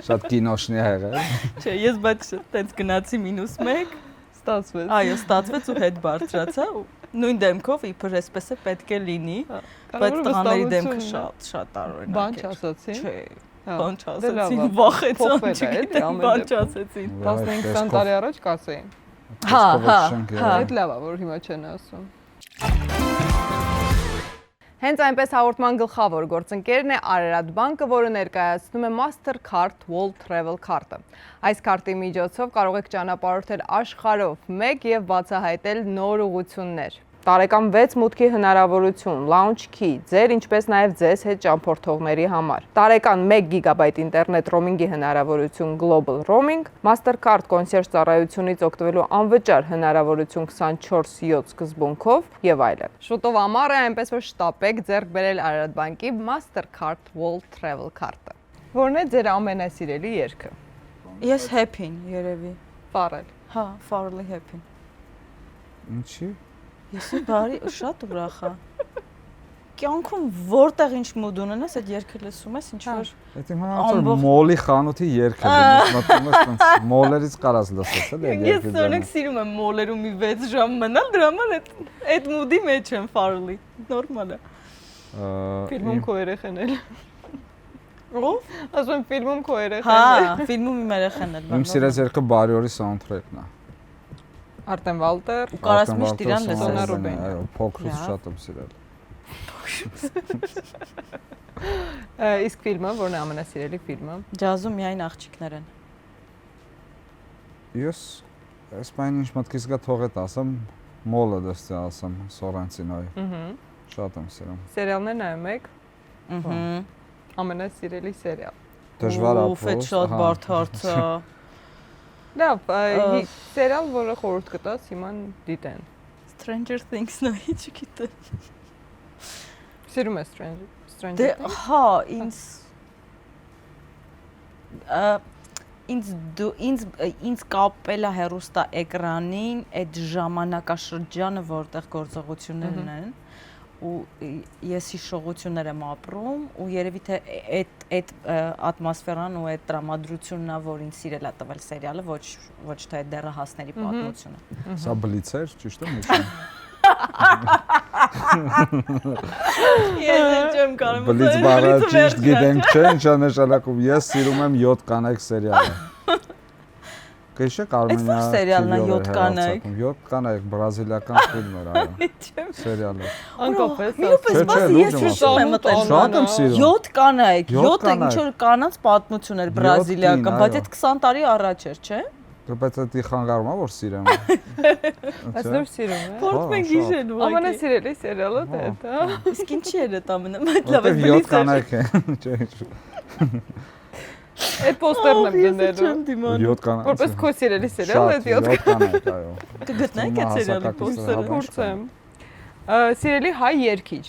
Շատ կինոշնի է եղել։ Չէ, ես բայց տենց գնացի -1, Ստացվեց։ այո, ստացվեց ու հետ բարձրացա ու նույն դեմքով իբր այսպես է պետք է լինի, բայց տղաների դեմքը շատ տարօրինակ է։ Բան չասացին։ Չէ, Հա, բան դե չասեցին, լավ է, վախեցան, փոխվել է, չգիտեմ, էլի, բան ամեն դեպքում։ չասեցին։ 15-20 տարի առաջ կասեին։ Հա։ Այդ լավ է, որ հիմա չեն ասում։ Հենց այնպես հաղորդման գլխավոր գործընկերն է Արարատ բանկը, որը ներկայացնում է Mastercard World Travel քարտը։ Այս քարտի միջոցով կարող եք ճանապարհորդել աշխարհով մեկ եւ բացահայտել նոր ուղություններ։ Տարեկան 6 մուտքի հնարավորություն, launch key, ձեր ինչպես նաև ձեզ հետ ճամփորդողների համար։ Տարեկան 1 GB ինտերնետ ռոմինգի հնարավորություն Global Roaming, Mastercard կոնսերժ ծառայությունից օգտվելու անվճար հնարավորություն 24/7 սկզբունքով եւ այլն։ Շուտով ամառ է, այնպես որ շտապեք ձեռք բերել Արարատ բանկի Mastercard World Travel քարտը։ Որն է ձեր ամենասիրելի երգը։ Ես happy-ն երևի։ Ֆարել։ Հա, Farley happy-ն։ Ինչի։ Ես բարի շատ ուրախ եմ։ Կյանքում որտեղ ինչ մոդ ունենաս, այդ երգը լսում ես, ինչ որ Դա իմանալու մոլի խանութի երգը դից մտնում ես տենց մոլերից կարած լսես էլի այդ Ես օրինակ սիրում եմ մոլերում մի 6 ժամ մնալ, դրա համար այդ մոդի մեջ եմ Farley։ Նորմալ է։ Ֆիլմում քո երեխան էլ։ Ո՞վ։ Ասում եմ ֆիլմում քո երեխան Հա, էլ։ ֆիլմում իմ երեխան էլ։ Իմ սիրած երգը Բարյորի soundtrack-ն է։ Արտեմ Վալտեր։ Ու կարաս միշտ իրան լսես։ Սոնա Ռուբեն։ Այո, փոքրուց շատ եմ սիրել։ Իսկ ֆիլմը, որն է ամենասիրելի ֆիլմը։ Ջազում միայն աղջիկներ են։ Ես այս բանը ինչ մտքից գա թող այդ ասեմ, մոլը դստի ասեմ Սորենցինոյի։ Շատ եմ սիրում։ Սերիալներ նայում եք։ Ահա։ Ամենասիրելի սերիալ։ Դժվար Ու ֆետ շատ բարդ հարցը։ Լավ, սերիալ, որը խորհուրդ կտաս հիմա դիտեն։ Stranger Things-ն է, չգիտեմ։ Սիրում ես Stranger Դե Things։ հա, ինձ կապել է հեռուստա էկրանին այդ ժամանակաշրջանը, որտեղ գործողություններն են ու ես հիշողություններ եմ ապրում ու երևի թե այդ ատմոսֆերան ու այդ տրամադրությունն է, որ ինձ սիրել է տվել սերիալը, ոչ թե այդ դեռահասների պատմությունը։ Սա բլից էր, ճիշտ եմ հիշում։ Ես չեմ կարող։ Բլից բառը ճիշտ գիտենք, չէ՞, ինչա նշանակում։ Ես սիրում եմ 7 կանայք սերիալը։ Կհիշեք Արմենիա։ Այս սերիալն է 7 կանայք։ 7 կանայք բրազիլիական ֆիլմ էր, այո։ Սերիալը։ Անկապես։ Միրուպես բացի ես հիշում եմ այդ Շատ եմ սիրում։ 7 կանայք, 7-ը կանայք։ ինչ որ կանանց պատմություն էր բրազիլիական, բայց այդ 20 տարի առաջ էր, չէ՞։ Բայց դա խանգարում է որ սիրեմ։ Բայց դեռ սիրում է։ Փորձ մենք հիշել ուղղակի։ Ամենասիրելի սերիալը դա է, հա։ Իսկ ինչի էր այդ ամենամեծ լավ Որտեվ 7 կանայք են, չէ։ Այդ պոստերն եմ դնելու։ Չեմ դիմանում։ 7 կանայք։ Որպես քո սիրելի սերիալ է 7 կանայք, այո։ Կգտնենք այդ սերիալի պոստերը։ փորձեմ։ Սիրելի հայ երգիչ։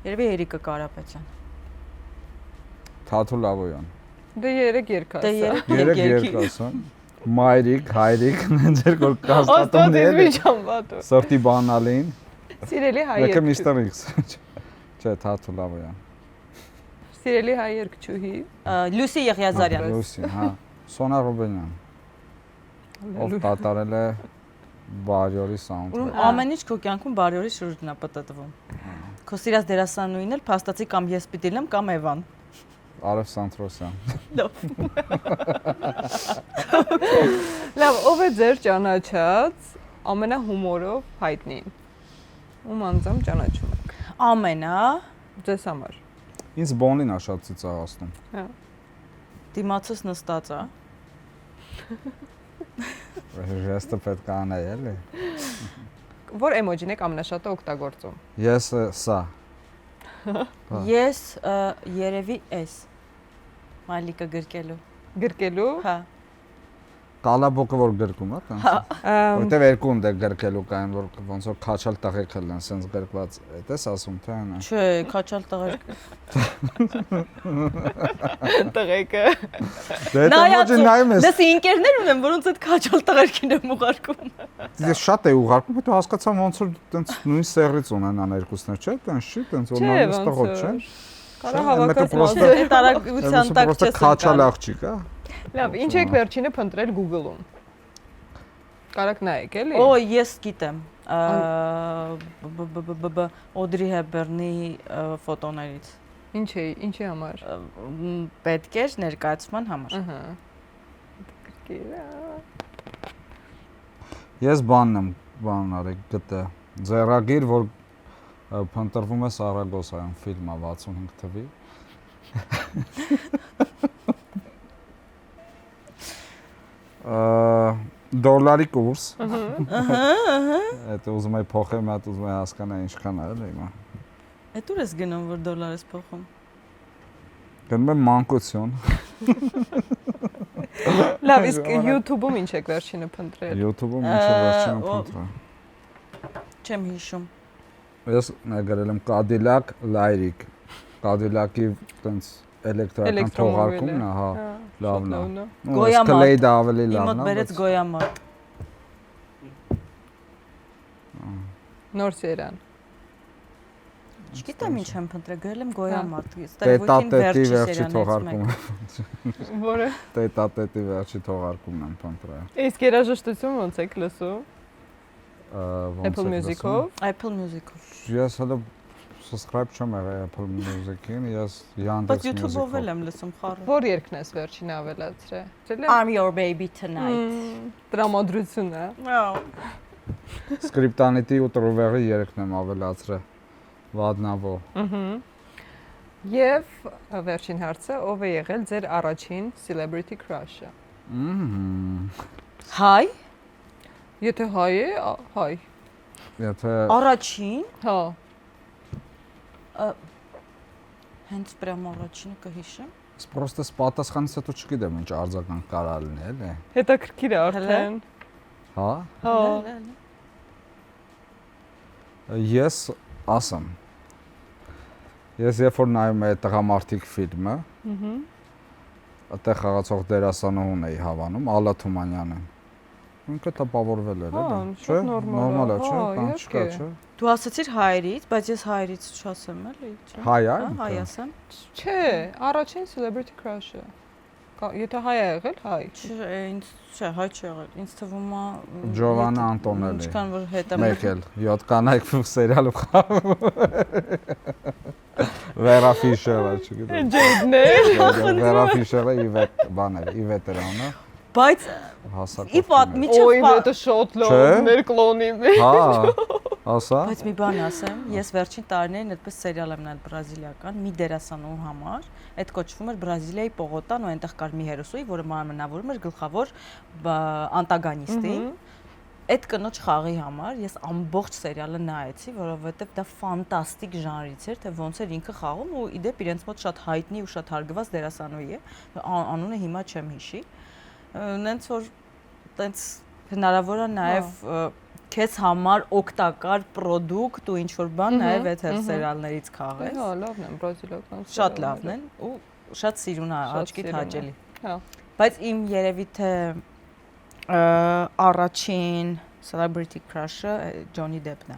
Երևի Երիկը Կարապետյան։ Թաթու Լավոյան։ Դե 3 երգ ասա։ Դե 3 երկ ասան։ Մայրիկ, հայրիկ, նենց էր որ կաստատումն Աստված էր։ ինձ միջամբատու։ Սորտի բանալին։ Սիրելի հայ Եկը երգիչ։ Միստր X։ Չէ, Թաթու Լավոյան։ Սիրելի հայ երգչուհի։ Լուսի Եղիազարյան։ Լուսին, հա։ Սոնա Ռուբենյան։ Ով կատարել է Բարյորի soundtrack։ Ամեն ինչ քո կյանքում բարյորի շուրջն է պատտվում։ Քո սիրած դերասանուհին էլ փաստացի կամ ես պիտի լեմ կամ Էվան։ Արև Սանտրոսյան։ Լավ, ով է ձեր ճանաչած ամենահումորով հայտնին։ Ում անձամբ ճանաչում եք։ Ամենա Ձեզ համար։ Ինձ Բոնին է շատ ծիծաղացնում։ Հա։ դիմացս նստած է։ Ժեստը պետք է անեի, էլի։ Որ էմոջին եք ամենաշատը օգտագործում։ Ես սա։ Ես երևի էս մալիկը գրկելու։ Գրկելու։ Հա։ Կալաբոկը որ գրկում է, տենց։ Որտեվ երկու ունդ է գրկելու կային, որ ոնց որ քաչալ տղեկ են, սենց գրկված։ Էդ էս ասում թե այնա։ Չէ, քաչալ տղեր։ Տղեկը։ Դե դա ոչ նայում ես։ Դες ինկերներ ունեմ, որոնց այդ քաչալ տղերքին եմ ուղարկում։ Ես շատ եմ ուղարկում, հետո հասկացա ոնց որ տենց նույն սերից ունենան երկուսներ, չէ՞, տենց չի, տենց որ նույնս տղոտ չէ։ Կարա հավաքած Պրոստը- մասը։ Այդ արագության տակ Պրոստը չես քաչալ ընկալ։ աղջիկ է։ Լավ, ինչ եք վերջինը փնտրել Google-ում։ Կարակ նայեք, էլի։ Օ, ես գիտեմ։ Օդրի Հեբերնի ֆոտոներից։ Ինչի համար։ Պետք էր ներկայացման համար։ Ահա։ Գրկերա։ Ես բանն եմ, բան արեք գտե։ Ձեռագիր, որ Փնտրվում է Սարագոսայում ֆիլմը 65 թվի։ Դոլարի կուրս։ Այդ ուզում եմ փոխեմ, այդ ուզում եմ հասկանալ ինչքան է, էլի հիմա։ Այդ ուր ես գնում, որ դոլար ես փոխում։ Գնում եմ մանկություն։ Լավ, իսկ YouTube-ում ինչ եք վերջինը փնտրել։ YouTube-ում ինչ է վերջինը փնտրել։ Չեմ հիշում։ Ես ներգրել եմ Cadillac Lyric։ Cadillac-ի տենց էլեկտրական թողարկումն է, հա, լավն է։ Գոյամարտ։ Escalade-ը ավելի Իմ լավն մոտ է։ բերեց գոյամարտ։ Նոր սերիան։ Չգիտեմ ինչ եմ փնտրել, գրել եմ գոյամարտ։ Տետատետի վերջի թողարկումը։ Որը։ Տետատետի վերջի թողարկումն եմ փնտրել։ Իսկ երաժշտություն ոնց եք լսում։ Apple Music-ով։ Apple Music-ով։ Ես հələ subscribe չեմ եղել Apple Music-ին, ես Yandex Բայց YouTube-ով էլ եմ լսում խառը։ Որ երկն ես վերջին ավելացրել։ I'm your baby tonight։ Տրամադրություն է։ Scriptanity ու Trover-ի երեքն եմ ավելացրել։ Վադնավո։ Եվ վերջին հարցը, ով է եղել ձեր առաջին celebrity crush-ը։ Հայ։ Եթե հայ է, հայ։ Եթե Առաջին։ Հա։ Հենց պրամ առաջինը կհիշեմ։ Պրոստը պատասխանից հետո չգիտեմ ինչ արձագանք կարա լինի, էլի։ Հետաքրքիր է արդեն։ Հա։ Հա։ Ես ասեմ։ Ես երբ որ նայում եմ տղամարդիկ ֆիլմը, այդտեղ խաղացող դերասանուհուն էի հավանում, Ալլա Թումանյանին։ Ինքը տպավորվել էր, էլի։ Չէ, նորմալ է, չէ, բան չկա, չէ։ Դու ասացիր հայերից, բայց ես հայերից չասեմ էլի, չէ։ Հայ է։ Հայ ասեմ։ Չէ, առաջին celebrity crush-ը։ Եթե հայ է եղել, հայ։ Չէ, ինձ չէ, հայ չի եղել։ Ինձ թվում է Ջովանա Անտոնելի։ Ինչքան որ հետ եմ։ Մեկ էլ 7 կանայք սերիալով խաղում։ Vera Fisher-ը, չգիտեմ։ Ջեյդներ։ Vera Fisher-ը Իվետ էր անը։ Բայց Հասարակ։ ի պատմիչը Ոյ, դա շոտ լավներ կլոնի մեջ։ Հա, ասա։ Բայց մի բան ասեմ, ես վերջին տարիներին այդպես սերիալ եմ նայել բրազիլիական մի դերասանուհու համար, այդ կոչվում էր Բրազիլիայի Պողոտան ու այնտեղ կար մի հերոսուհի, որը մարմնավորում էր գլխավոր անտագոնիստին։ Այդ կնոջ խաղի համար ես ամբողջ սերիալը նայեցի, որովհետև դա ֆանտաստիկ ժանրից էր, թե ոնց էր ինքը խաղում ու իդեպ իրենց մոտ շատ հայտնի ու շատ հարգված դերասանուհի է, անունը հիմա չեմ հիշի։ Նենց որ տենց հնարավոր է նաև քեզ համար օգտակար պրոդուկտ ու ինչ որ բան նաև այդ սերիալներից խաղես։ Հա, լավն են բրազիլական։ Շատ լավն են ու շատ սիրուն է, աչքիդ հաճելի։ Հա։ Բայց իմ երևի թե առաջին celebrity crush-ը Ջոնի Դեփն է։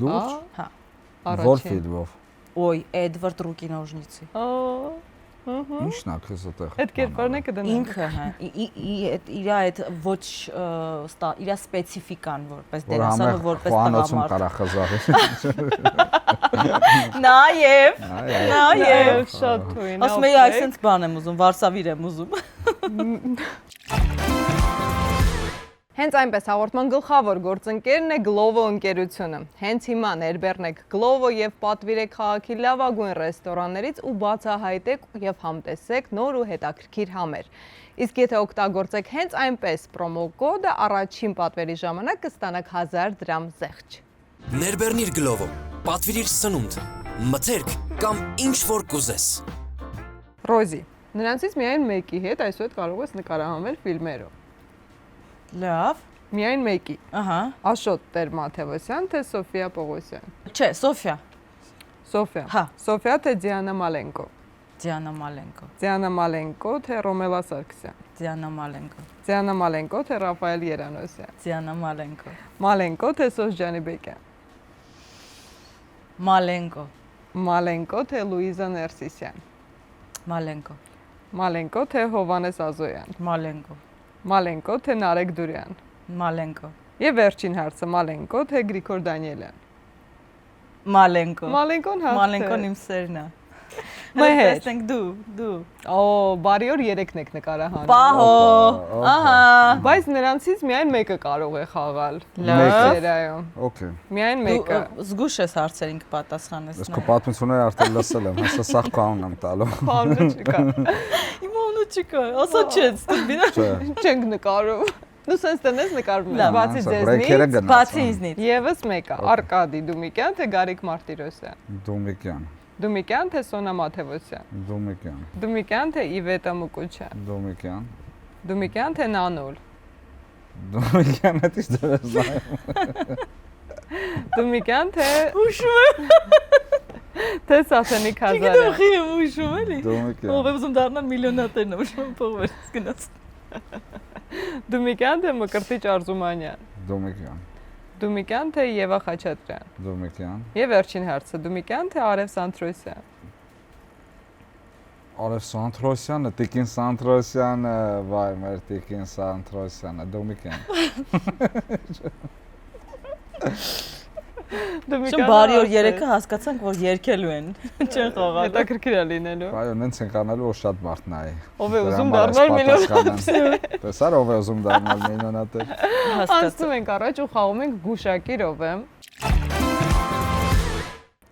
Լուրջ։ Հա։ Որ ֆիլմով։ Ոյ, Էդվարդ Ռուկի-Նոժնիցի։ Ինչն է քեզ այդտեղ։ Այդ կերպարն է կդնեմ։ Ինքը, հա, իր այդ ոչ իր սպეციფიკան որպես դերասանը, որպես տղամարդ։ Նաեւ շատ թույն։ Ասում եի այսպես բան եմ ուզում, Վարշավիր եմ ուզում։ Հենց այնպես հաղորդման գլխավոր գործընկերն է Glovo ընկերությունը։ Հենց հիմա ներբեռնեք Glovo եւ պատվիրեք քաղաքի լավագույն ռեստորաններից ու բացահայտեք եւ համտեսեք նոր ու հետաքրքիր համեր։ Իսկ եթե օգտագործեք հենց այնպես պրոմո կոդը, առաջին պատվերի ժամանակ կստանաք 1000 դրամ զեղչ։ Ներբեռնիր Glovo, պատվիրիր սնունդ, մթերք կամ ինչ որ կուզես։ Ռոզի, նրանցից միայն մեկի հետ այսօր կարող ես նկարահանվել ֆիլմերով։ Լավ։ Միայն մեկի։ Ահա։ Աշոտ Տեր-Մաթևոսյան, թե Սոֆիա Պողոսյան։ Չէ, Սոֆիա։ Սոֆիա։ Հա։ Սոֆիա թե Դիանա Մալենկո։ Դիանա Մալենկո։ Դիանա Մալենկո թե Ռոմելա Սարգսյան։ Դիանա Մալենկո։ Դիանա Մալենկո թե Ռաֆայել Երանոսյան։ Դիանա Մալենկո։ Մալենկո թե Սոս Ջանիբեկյան։ Մալենկո։ Մալենկո թե Լուիզա Ներսիսյան։ Մալենկո։ Մալենկո թե Հովանես Ազոյան։ Մալենկո։ Մալենկո թե Նարեկ Դուրյան։ Մալենկո։ Եվ վերջին հարցը Մալենկո թե Գրիգոր Դանիելյան։ Մալենկո։ Մալենկոն հարց է։ Մալենկոն իմ սերն է։ Մհեր։ Տեսնենք դու։ Օ, բարի օր 3-ն եք նկարահանում։ Պահո։ Ահա։ Բայց նրանցից միայն մեկը կարող է խաղալ։ Լավ։ Սերայում։ Okay։ Միայն մեկը։ Զգուշ ես հարցերին կպատասխանես։ Ես քո պատմությունները արդեն լսել եմ, հեսա սա քանն եմ տալու։ Բանը չկա։ Իմ անունը չկա, ասա չես, դու։ Չէ։ Չենք նկարում։ Դու սենց տնես նկարում ես։ Լավ, Բացի բրեյքերը ձեզնից, գնաց։ Բացի ինձնից։ եւս մեկը, Արկադի Դումիկյան, թե Գարիկ Մարտիրոսյան։ Դումիկյան, Դումիկյան, թե Սոնա Մաթևոսյան։ Դումիկյան, Դումիկյան, թե Իվետա Մուկուչյան։ Դումիկյան, Դումիկյան, թե Նանուլ։ Դումիկյանը դից դրազայ։ Դումիկյան, թե Ուշում եմ։ թե Սասենի Քազարյան։ Գիտի եմ ուշում էլի։ Դումիկյան, Ով եմ ուզում դառնալ միլիոնատերն եմ ուշում փողեր գնաց։ Դումիկյան, թե Մկրտիչ Արզումանյան։ Դումիկյան, Դումիկյան, թե Եվա Խաչատրյան։ Դումիկյան, Եվ վերջին հարցը, Դումիկյան, թե Արև Սանթրոսյան։ Արև Սանթրոսյանը, Տիկին Սանթրոսյանը, վայ, մեր Տիկին Սանթրոսյանը, Դումիկյան։ Շուն բարի օր 3-ը հասկացանք, որ երկելու են, չեն խաղալու։ Հետաքրքիր է լինելու։ Այո, նենց ենք անելու, որ շատ մարդ նայի։ Ով է ուզում դառնալ միլիոնատեր։ Տեսար ով է ուզում դառնալ միլիոնատեր։ Անցնում ենք առաջ ու խաղում ենք գուշակիրով եմ։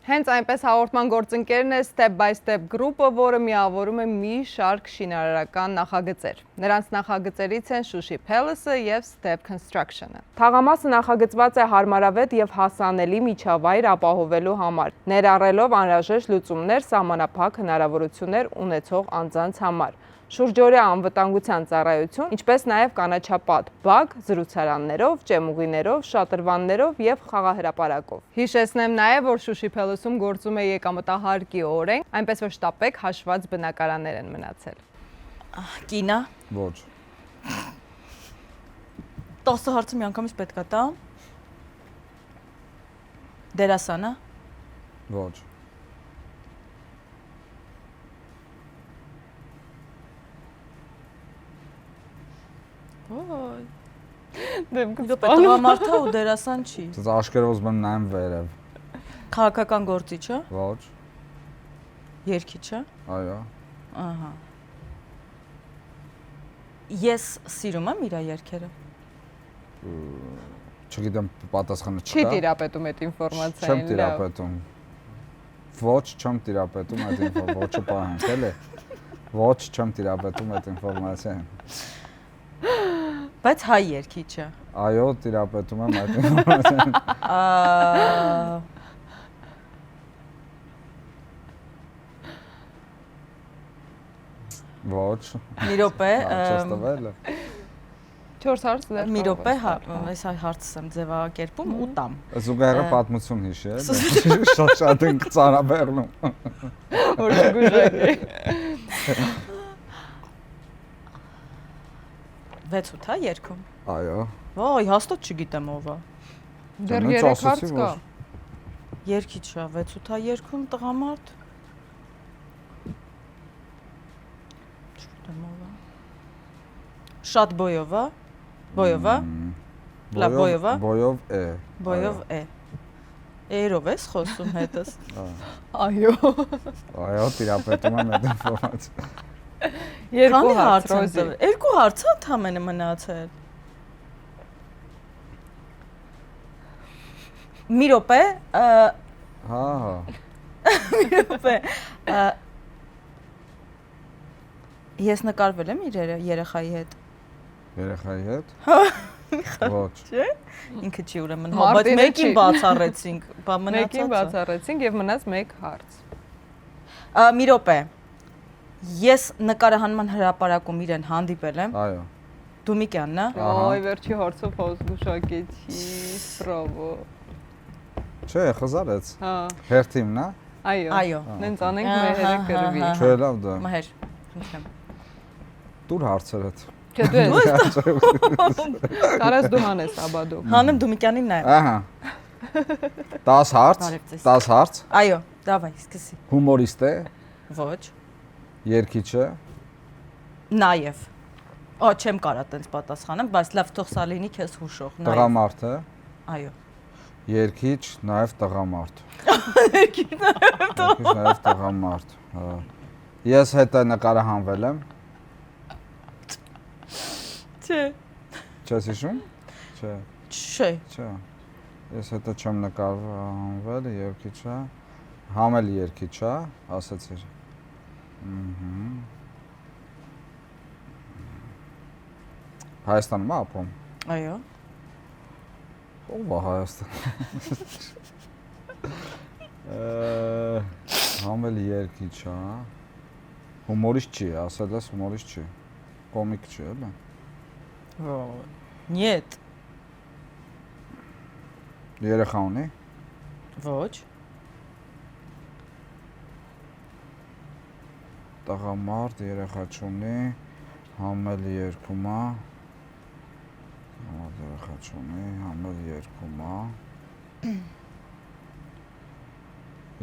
Հենց այնպես հաղորդման գործընկերն է Step by Step Group-ը, որը միավորում է մի շարք շինարարական նախագծեր։ Նրանց նախագծերից են Շուշի Palace-ը եւ Step Construction-ը։ Թաղամասը նախագծված է հարմարավետ եւ հասանելի միջավայր ապահովելու համար, ներառելով անհրաժեշտ լուծումներ սահմանափակ հնարավորություններ ունեցող անձանց համար։ Շուրջօրյա անվտանգության ծառայություն, ինչպես նաև կանաչապատ բակ, զրուցարաններով, ճեմուղիներով, շատրվաններով եւ խաղահրապարակով։ Հիշեցնեմ նաև, որ Շուշի Palace-ում գործում է եկամտահարկի օրենք, այնպես որ շտապեք հաշված բնակարաններ են մնացել։ Կինա։ Ոչ։ 10 հարցը միանգամից պետք է տամ։ Դերասանա։ Ոչ։ Ոյ։ Դեմքը Դու տղամարդա ու դերասան չի։ Դες աշկերով ուզում եմ նայեմ վերև։ Քաղաքական գործիչը, Ոչ։ երգիչը։ Այո։ Ահա։ Ես սիրում եմ իր երգերը։ Չգիտեմ պատասխանը չկա։ Չի տիրապետում այդ Չեմ ինֆորմացիային։ տիրապետում։ Ոչ, չեմ տիրապետում այդ ինֆորմացիան, ոչը պահենք, էլի։ Ոչ, չեմ տիրապետում այդ ինֆորմացիան։ Բայց հայ երգիչը։ Այո, տիրապետում եմ այդ ինֆորմացիան։ Ոչ։ Մի րոպե, Չես տվել։ 4 հարց դեռ։ մի րոպե, այս հարցս եմ ձևակերպում ու տամ։ Զուգահեռը պատմություն հիշի, էլի։ Շատ ենք ծանրաբեռնում։ Որ չգուշակի։ 6-8 հա երգում։ Այո։ Ոյ, հաստատ չգիտեմ ով է։ Դեռ Նույնց 3 ասացի, հարց կա։ Երգիչը 6-8 հա երգում տղամարդ։ Չգիտեմ ով է։ Շատ բոյով է։ Բոյով է։ Լավ, բոյով է։ Բոյով է։ Բոյով է։ Էրով ես խոսում հետս։ Այո։ Այո, տիրապետում եմ այդ ինֆորմացիան։ Երկու հարց, Ռոզի։ Երկու հարց է ընդամենը մնացել։ Մի րոպե, Հա, հա։ մի րոպե։ Ես նկարվել եմ իր երեխայի հետ։ Երեխայի հետ։ Ոչ։ Չէ՞։ Ինքը չի ուրեմն, հա, բայց մեկին բացառեցինք, բա մնացածը։ Մեկին բացառեցինք եւ մնաց մեկ հարց։ Մի րոպե։ Ես նկարահանման հրապարակում իրեն հանդիպել եմ։ Այո։ Դումիկյանն է։ Ոյ, վերջի հարցով հոս գուշակեցի, բրավո։ Չէ, խզարեց։ Հա։ Հերթիմն է։ Այո։ Նենց անենք մեհերը կրվի։ Չէ, լավ դա։ Մհեր, խնդրեմ։ Տուր հարցերդ։ Չէ, դու ես։ Կարաս դու հանես աբադու։ Հանեմ Դումիկյանին նայեմ։ Ահա։ 10 հարց։ Բարև ձեզ։ 10 հարց։ Այո, давай, սկսի։ Հումորիստ է, Ոչ։ երգիչ է, Նաեւ։ Ո, չեմ կարա տենց պատասխանեմ, բայց լավ թող սա լինի քեզ հուշող։ տղամարդ է, Այո։ երգիչ, նաև տղամարդ։ Երգիչ, նաև տղամարդ։ Ես հետը նկարահանվել եմ։ Չէ։ Չես հիշում։ Չէ։ Չէ։ Չէ։ Ես հետը չեմ նկարահանվել, երգիչ է։ Համել երգիչ է, ասացիր։ Հայաստանում ապրում։ Այո։ Ո՞վ է Հայաստան։ Համել երգիչ է։ Հումորիստ չի, ասել ես հումորիստ չի։ Կոմիկ չի, էլի։ Нет։ Երեխա ունի։ Ոչ։ Տղամարդ երեխա չունի, համել երգում է։ Երեխա չունի, համել երգում է։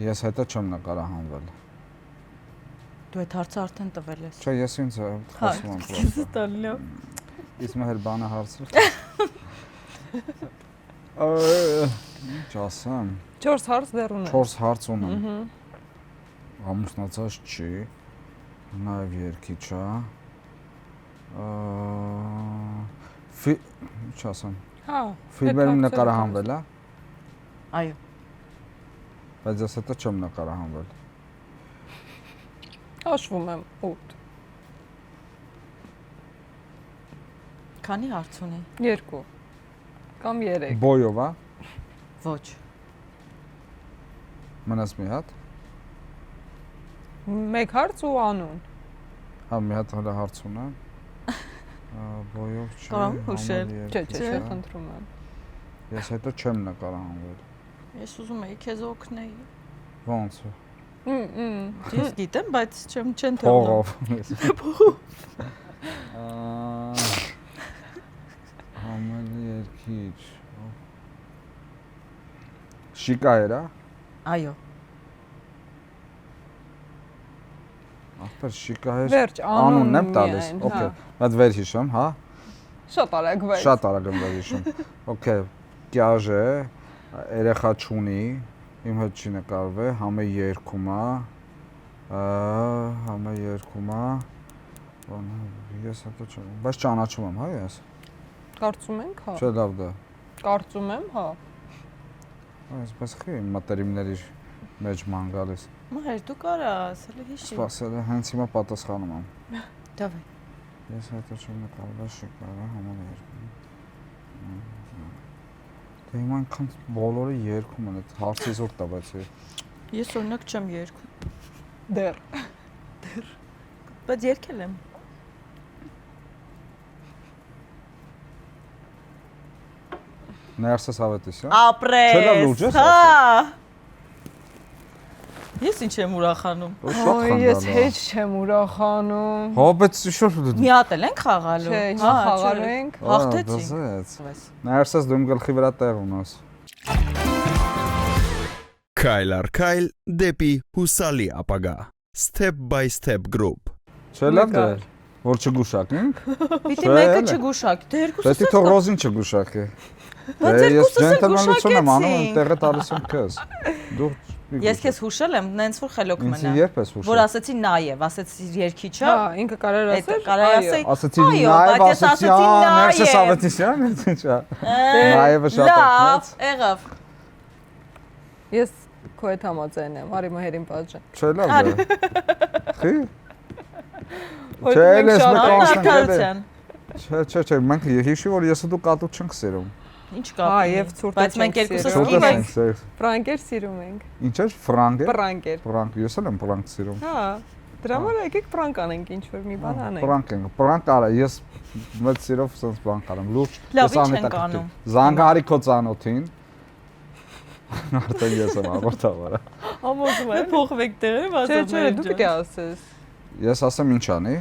Ես հետը չեմ նկարահանվել։ Դու այդ հարցը արդեն տվել ես։ Չէ, ես ինձ խոսում եմ պրոստը։ Ստալիո։ Իսկ մեր բանը հարցրել։ Ինչ ասեմ։ 4 հարց դեռ ունեմ։ 4 հարց ունեմ։ Ամուսնացած չի։ Նաև երգիչ է։ Ինչ ասեմ։ Հա։ Ֆիլմերում նկարահանվել է։ Այո։ Բայց ես հետո չեմ նկարահանվել։ Հաշվում եմ 8։ Քանի հարց ունի։ 2 կամ 3։ Բոյով է։ Ոչ։ Մնաց մի հատ։ 1 հարց ու անուն։ Հա, մի հատ հələ հարց ունեմ։ Բոյով չի։ Կարամ հուշել։ Չէ, խնդրում եմ։ Ես հետո չեմ նկարահանվել։ Ես ուզում էի քեզ օգնեի։ Ոնց։ Ես գիտեմ, բայց չեն թողնում։ Փողով։ Համել երգիչ։ Շիկա էր, Այո։ Ախպեր շիկա էր։ Վերջ, Անունն եմ տալիս։ միայն, Okay, բայց վեր հիշեմ, հա։ Շատ արագ վայ։ Շատ արագ եմ վեր հիշում։ Okay, կյաժ է, երեխա չունի, իմ հետ չի նկարվել, համե երգում է։ Համե երգում է։ Ես հետո չեմ, բայց ճանաչում եմ, հա ես։ Կարծում ենք, հա։ Չէ, լավ դա։ Կարծում եմ, հա։ Այսպես խի մտերիմների մեջ ման գալիս։ Մայր, դու կարաս, հələ հիշի։ Սպասել է, հենց հիմա պատասխանում եմ։ Դավայ։ Ես հետո չեմ նկարվել, շիկա է, համել երգում։ Դե հիմա այնքան բոլորը երգում են, այդ հարցից որ տվեց։ Ես օրինակ չեմ երգում։ Դեռ։ Բայց երգել եմ։ Ներսես Ավետիսյան։ Ապրես։ Չէ, լավ լուրջ ես Հա։ Ես ինչ եմ ուրախանում։ Ոյ, ես հեչ չեմ ուրախանում։ Հա, բայց շուտ։ Մի հատ էլ ենք խաղալու։ Չէ, հիմա խաղալու ենք։ Հաղթեցինք։ Ներսես դու իմ գլխի վրա տեղ ունես։ Քայլ առ քայլ դեպի հուսալի ապագա։ Step by step group։ Չէ, լավ դա։ Որ չգուշակենք։ Պիտի մեկը չգուշակի, դե երկուսս։ Պետք է թող Ռոզին չգուշակի։ Բայց Ես երկուսս էլ ջենտլմենություն եմ անում, գուշակեցինք։ տեղը տալիս եմ քեզ։ Դու Ես քեզ հուշել եմ, նենց որ խելոք Ինձ մնա։ երբ ես հուշել։ Որ ասեցի նաեւ, ասեցի երկիչը։ Հա, ինքը կարար Այդ ասել։ կարա ասեի։ Ասացի Այո, նաև բայց ես ասացի, ասեցի Ներսես նաև։ Ավետիսյան, ինչ է։ Նաևը շատ Լավ, օգնեց։ եղավ։ Ես քո հետ համաձայն եմ, արի մահերին պատժեն։ Չէ, լավ է։ Խի։ Ոյ, Չէ, մենք ես շատ մեկ ենք անցնենք։ Արդարության։ Չէ, մենք հիշի որ ես ու դու կատու չենք սիրում։ Ինչ Հա, կապ։ եւ ցուրտը Բայց մենք չենք երկուսս սիրում։ Շուտ Իսկ ենք սեր։ Ֆրանկեր սիրում ենք։ Ինչ է ֆրանգ է։ Ֆրանկեր։ Ֆրանկ, ես էլ եմ ֆրանկ սիրում։ Հա, դրա համար եկեք ֆրանկ անենք ինչ որ մի բան անենք։ Ֆրանկ ենք, ֆրանկ արա, ես մեծ սիրով sense բան կարամ, լուրջ։ Լավ, ես ինչ անհետաքրքիր։ ենք անում։ Զանգահարի քո ծանոթին։ Արդեն ես եմ աղորդավարը։ Համոզում եմ։ Փոխվեք տեղը, Չէ, դու պիտի ասես։ Ես ասեմ ինչ անի։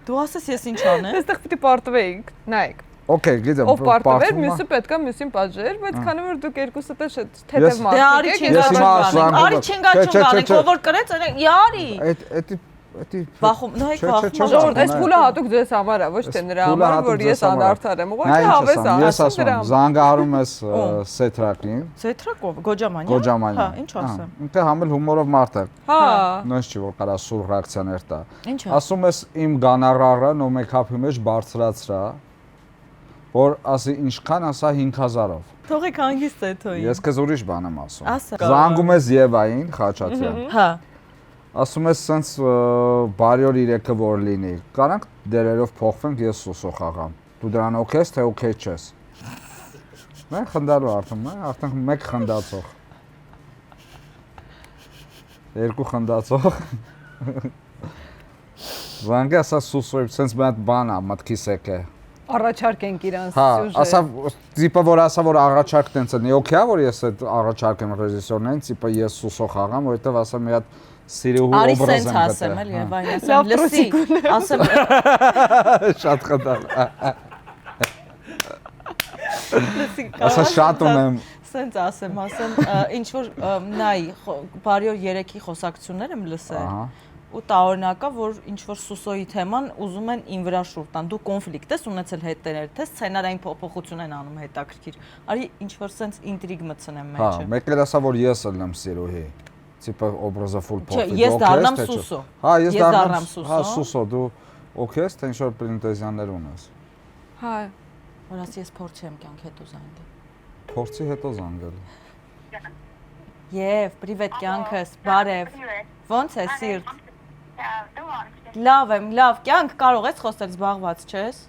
Դու ասես ես ինչ անեմ։ Այստեղ պիտի պարտվեիք, նայեք։ Okay, գիտեմ, Ով պարտվեր, պարտվում է։ մյուսը պետքա մյուսին պատժեր, բայց քանի որ դուք երկուսդ էլ Ես- թեթև Դե արի մարդիկ եք, չինգաչունգ հիմա անենք։ Արի Չէ, չինգաչունգ չէ, անենք, չէ։ ով որ կրեց, արի, Այդ Վախում, նայեք Չէ, վախում։ Ժողովուրդ, այս փուլը հատուկ ձեզ համար է, ոչ թե նրա համար, որ ես անդարդար եմ։ Ուղղակի հավես ես ասում եմ, զանգահարում ես Սեթրակին։ Սեթրակով, Գոջամանյան։ Գոջամանյան։ Հա, ինչ ասեմ։ Ինքը համել հումորով մարդ է։ Հա։ Նույնիսկ չի որ կարա սուր ռեակցիաներ տա։ Ինչ է։ Ասում ես իմ գանարարը նո մեյքափի մեջ բարձրացրա, որ ասի ինչքան ասա 5000-ով։ Թողեք հանգիստ Սեթոյին։ Ես քեզ ուրիշ բան եմ ասում։ Ասա։ Զանգում ես Եվային Խաչատրյան։ Հա։ Ասում ես սենց բարյոր 3-ը որ լինի։ Կարանք դերերով փոխվենք, ես սուսո խաղամ։ Դու դրան օքեյ ես, թե օքեյ չես։ Մենք խնդալու արդեն մեկ խնդացող։ Երկու խնդացող։ Զանգը ասա սուսոյ, սենց մի հատ բան է, մտքիս եկե։ Առաջարկ ենք իրանց Հա, սյուժետ։ ասա տիպը որ ասա որ առաջարկ տենց է, օքեյ է որ ես այդ առաջարկեմ ռեժիսորներին, տիպը ես սուսո խաղամ, որովհետև ասա մի հատ սիրուհու Արի օբրազ սենց եմ ասեմ գտել։ էլի, Եվային ասեմ, լսի, ասեմ, Շատ խնդալ։ լսի, Ասա շատ ունեմ։ Սենց ասեմ, ինչ որ նայ, բարյոր 3-ի խոսակցություններ եմ լսել։ Ահա։ Ու տարօրինակա, որ ինչ որ սուսոյի թեման ուզում են ին վրա շուրջ տան։ Դու կոնֆլիկտ ես ունեցել հետերեր, թե սցենարային փոփոխություն են անում հետաքրքիր։ Արի ինչ որ սենց ինտրիգ մտցնեմ Հա, մեջը։ մեկ էլ ասա որ ես եմ սիրուհի։ Տիպը օբրազը full Չէ, փոխվի։ ես դառնամ սուսո։ Հա, ես դառնամ սուսո։ Հա, սուսո, դու օքեյ ես, թե ինչ որ պրինտեզիաներ ունես։ Հա։ Որ ասի ես փորձի եմ կյանք հետո զանգել։ Փորձի հետո զանգել։ Եվ, պրիվետ կյանքս, բարև։ Ոնց է սիրտ։ Լավ եմ, լավ, կյանք կարող ես խոսել, զբաղված չես։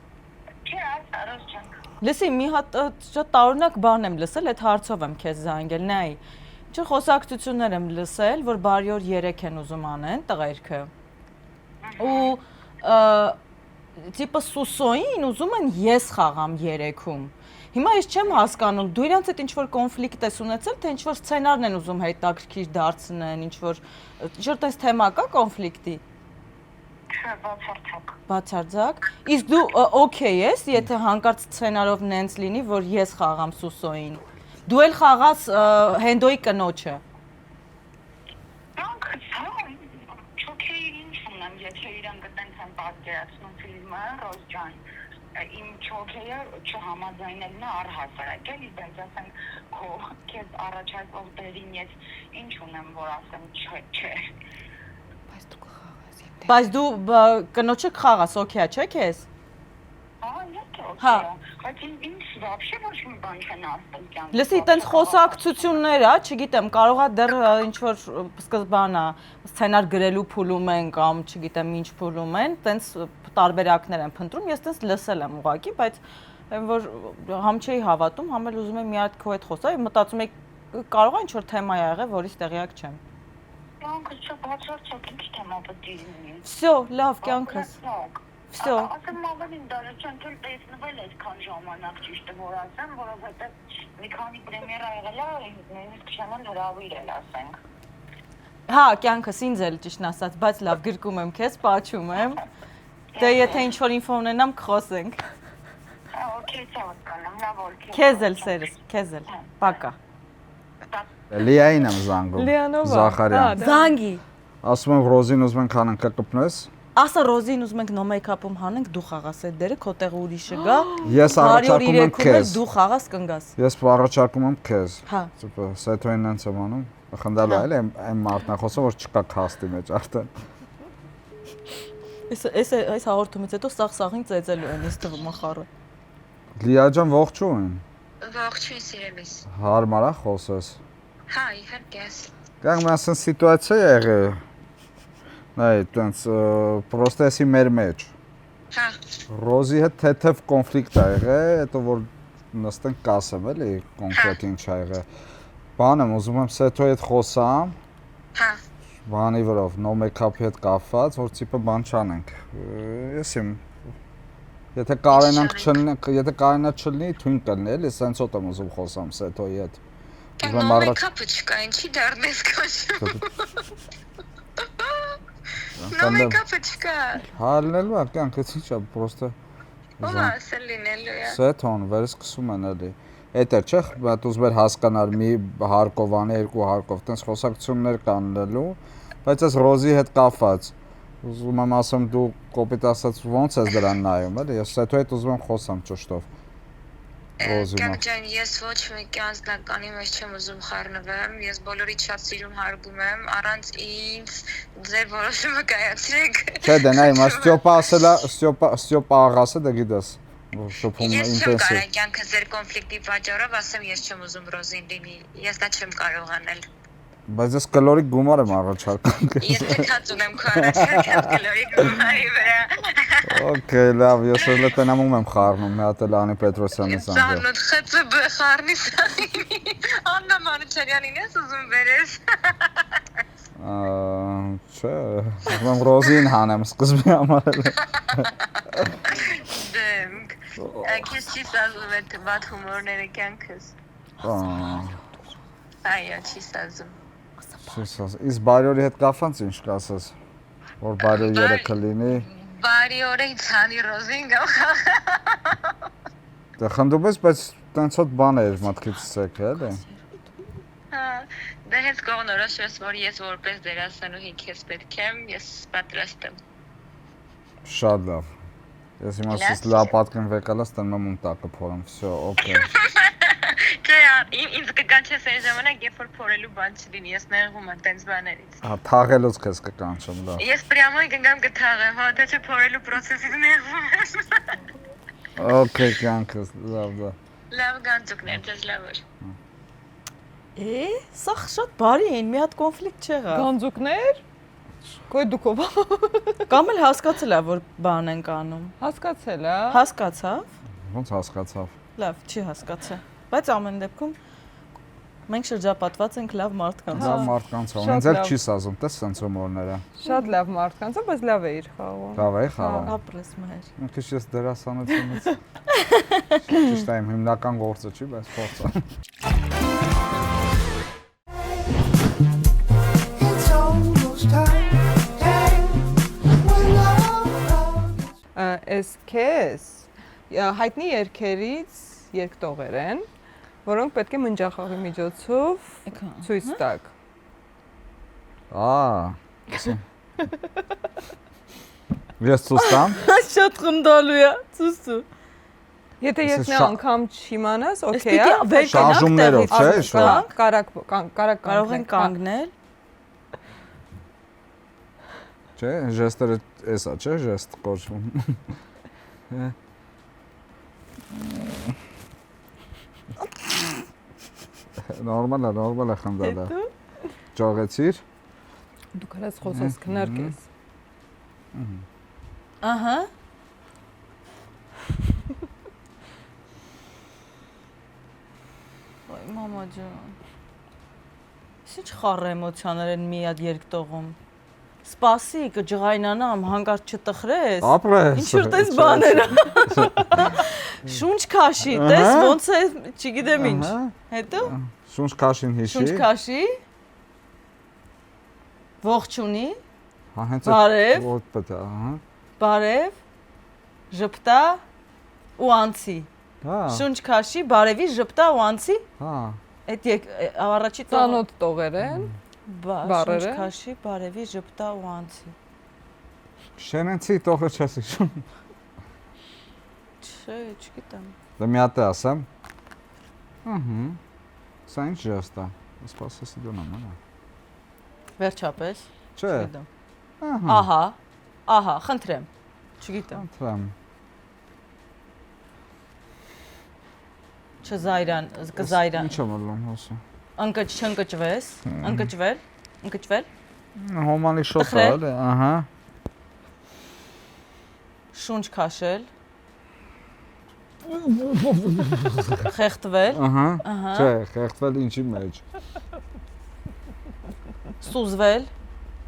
Չէ, արած չենք։ Լսի, մի հատ շատ տարօրինակ բան եմ լսել, այդ հարցով եմ քեզ զանգել, նայ։ Ինչ խոսակցություններ եմ լսել, որ բարյոր 3 են ուզում անեն տղերքը։ Ու տիպը սուսոին ուզում են ես խաղամ 3-ում։ Հիմա ես չեմ հասկանում, դու իրանց հետ ինչ որ կոնֆլիկտ ես ունեցել, թե ինչ որ սցենարն են ուզում հետաքրքիր դարձնեն, ինչ որ տես թեմա կա կոնֆլիկտի։ Չէ, բացարձակ։ Բացարձակ։ Իսկ դու օքեյ ես, եթե հանկարծ սցենարով նենց լինի, որ ես խաղամ սուսոին։ Դու էլ խաղաս Հենդոյի կնոջը։ Դրանք չոքեյ ինչ ունեմ, եթե իրան գտենք են պատկերացնում ֆիլմը, Ռոզ ջան, իմ չոքեյը չհամաձայնելն է առհասարակ, էլի, բայց ասենք քո քեզ առաջարկող դերին ես ինչ ունեմ, որ ասեմ չէ։ Բայց դու կնոջը կխաղաս, օքեյ չէ՞ քեզ։ Հա, բայց ինձ вообще ոչ մի բան չեն ասել կյանքում։ Լսի, տենց խոսակցություններ է, չգիտեմ, կարողա դեռ ինչ որ սկզբանա սցենար գրելու փուլում են կամ չգիտեմ ինչ փուլում են, տենց տարբերակներ են փնտրում, ես տենց լսել եմ ուղղակի, բայց որ համ չէի հավատում, համ էլ ուզում եմ մի հատ քո հետ խոսալ, մտածում եմ կարողա ինչ որ թեմա եղել, որից տեղյակ չեմ։ Կյանքս չբացարձակ ինչ թեմա պետք է լինի։ Всё, լավ, կյանքս։ Всё։ Ասեմ ավելին դարը չեմ թույլ տեսնվել այսքան ժամանակ ճիշտ է որ ասեմ, որովհետև մի քանի պրեմիերա եղել է, նույնիսկ չեմ հրավիրել էլ ասենք։ Հա, կյանքս ինձ էլ ճիշտն ասած, բայց լավ գրկում եմ քեզ, պատճում եմ։ Դե եթե ինչ որ ինֆո ունենամ, կխոսենք։ Հա, օքեյ, ցավկանամ, լավ օքեյ։ Քեզ էլ սերս, քեզ էլ։ Պակա։ Լիային եմ զանգում։ Լիանովա։ Զախարյան։ Զանգի։ Ասում եմ Ռոզին ուզում ենք հանանք կպնես։ Ասա Ռոզին ուզում ենք նո մեյքափում հանենք, դու խաղաս այդ դերը, քո տեղը ուրիշը գա։ Ես առաջարկում եմ քեզ։ Դու խաղաս կնգաս։ Ես առաջարկում եմ քեզ։ Հա։ Սուպեր, Սեթոյին նենց եմ անում։ Խնդալու այլ այն մարդն է խոսում, որ չկա քաստի մեջ արդեն։ Այս հաղորդումից հետո սաղ-սաղին ծեծելու են, ես թվում ախառը։ Լիա ջան, ողջույն։ Ողջույն սիրելիս։ Հարմար է խոսես։ Հա, իհարկե։ Կան մասն սիտուացիա եղել։ Նայ, տենց պրոստեսի մեր մեջ։ Հա։ Ռոզի հետ թեթև կոնֆլիկտ ա եղել, հետո որ նստենք կասեմ, էլի, կոնկրետ ինչ ա եղել։ Բան եմ ուզում եմ Սեթոյի հետ խոսամ։ Հա։ Բանի վրով, նո մեյքափի հետ կապված, որ տիպը բան չանենք։ Ես իմ եթե կարենա չլինի, թույն կլինի, էլի, սենց ոտ եմ ուզում խոսամ Սեթոյի հետ։ Նո մեյքափը չկա, ինչի դառնես քաշում։ Նո մեյքափը չկա։ Հալնելու է, կյանքից ինչ է, պրոստը։ Ո՞վ ասել լինելու է։ Սեթոն, վերսկսում են էլի։ Էդ է, չէ՞, բայց ուզում էր հասկանալ մի հարկով անի, երկու հարկով, տենց խոսակցություններ կան լելու, բայց այս Ռոզի հետ կապված Ուզում եմ ասեմ դու կոպիտ ասած ոնց ես դրան նայում, էլի, ես հետո այդ ուզում եմ խոսամ ճշտով։ Կյանք ջան, ես ոչ մեկի անձնականի մեջ չեմ ուզում խառնվեմ, ես բոլորից շատ սիրում հարգում եմ, առանց ինձ ձեր որոշումը կայացրեք։ Չէ, դե նայ, մաս Ստյոպա ասելա, Ստյոպա աղասը դե գիտես, որ շփում Ես չեմ ինտենսիվ։ կարող կյանքը ձեր կոնֆլիկտի պատճառով ասեմ ես չեմ ուզում Ռոզին լինի, ես դա չեմ կարող անել։ Բայց ես կլորիկ գումար եմ առաջարկում։ Ես թքած ունեմ քո առաջարկած կլորիկ գումարի վրա։ Okay, լավ, ես էլ տնամում եմ խառնում, մի հատ էլ Անի Պետրոսյանի զանգը։ Ծանոթ ԽՑԲ խառնի սանինի։ Աննա Մանուչարյանին ես ուզում վերես։ Չէ, ուզում Ռոզին հանեմ սկզբի համար էլ։ Դեմք։ Քեզ չի սազում այդ վատ հումորները կյանքս։ Այո, չի սազում։ Իսկ բարյորի հետ կապված ինչ կասես, որ բարյոր երեքը լինի։ Բարի օրը ցանի Ռոզին գամ։ Դե խնդում ես, բայց տենց հոտ բան էր մտքիցս եկել, էլի։ Դե հենց կողնորոշվես, որ ես որպես դերասանուհի քեզ պետք եմ, ես պատրաստ եմ։ Շատ լավ։ Ես հիմա սուս լավ պատկին վեկալաս տնում եմ տակը փորում, всё, օքեյ։ Չէ, ինձ կկանչես այն ժամանակ, երբ որ փորելու բան չլինի, ես նեղում եմ տենց բաներից։ Թաղելուց քեզ կկանչեմ, լավ։ Ես պրյամոյ կգամ կթաղեմ, հա, դա չէ փորելու process-ից նեղվում եմ։ Okay, կյանքս, լավ։ Լավ գանձուկներ, դες լավ էր։ Սա շատ բարի էին, մի հատ կոնֆլիկտ չեղավ։ Գանձուկներ։ Կոյդուկով։ Կամ էլ հասկացել է, որ բան ենք անում։ Հասկացել է։ Հասկացավ։ Ոնց հասկացավ։ Լավ, չի հասկացել։ Բայց ամեն դեպքում մենք շրջապատված ենք լավ մարդկանց։ Լավ մարդկանց, ինձ էլ չի սազում, տես սենց հումորները։ Շատ լավ մարդկանց, բայց լավ է իր խաղում։ Լավ է խաղում։ Ապրես մեր։ Մի քիչ ես դերասանությունից։ Ճիշտ է, իմ հիմնական գործը չի, բայց փորձ եմ։ Էս քեզ հայտնի երգերից երգտողեր են, որոնք պետք է մնջախաղի միջոցով ցույց տաք։ Ես ցույց տամ։ Շատ խնդալու է, ցույցը։ Եթե ես մի անգամ չիմանաս, օքեյ է։ Շարժումներով, չէ՞, կարող են կանգնել։ Չէ, ժեստերը էսա, չէ, ժեստ կոչվում։ Նորմալ է խնդալը։ Ճողեցիր։ Դու կարաս խոսես քնարկես։ Ահա։ Ոայ մամա ջան։ Ինչ խառ էմոցիաներ են մի հատ երգտողում։ Սպասի, կջղայնանամ, հանկարծ չտխրես։ Ապրես։ Ինչ որ տես բաներ։ Շունչ քաշի, տես ոնց է, չգիտեմ ինչ։ Հետո շունչ քաշին հիշի։ Շունչ քաշի։ Ողջունի։ Հա, հենց Բարև։ Ոտ պետք է, ահա։ Բարև։ Ժպտա ու անցի։ Հա։ Շունչ քաշի, բարևի, ժպտա ու անցի։ Հա։ Այդ առաջի ծանոթ տողեր են։ Շունչ քաշի, բարևի, ժպտա ու անցի։ Շենենցի տողը չես հիշում։ Չէ, չգիտեմ։ Դե մի հատ ասեմ։ Ահա։ Սա ինչ ժեստ է։ Սպասեսի դոնամ, հա։ Վերջապես։ Չէ։ Ահա, խնդրեմ։ Չգիտեմ։ Խնդրեմ։ Չզայրան։ Ինչ եմ ալում հոսը։ Չընկճվես, ընկճվել։ Հոմանի շոթը, էլի, ահա։ Շունչ քաշել։ Խեղդվել։ Ահա։ Չէ, խեղդվել ինչի մեջ։ Սուզվել։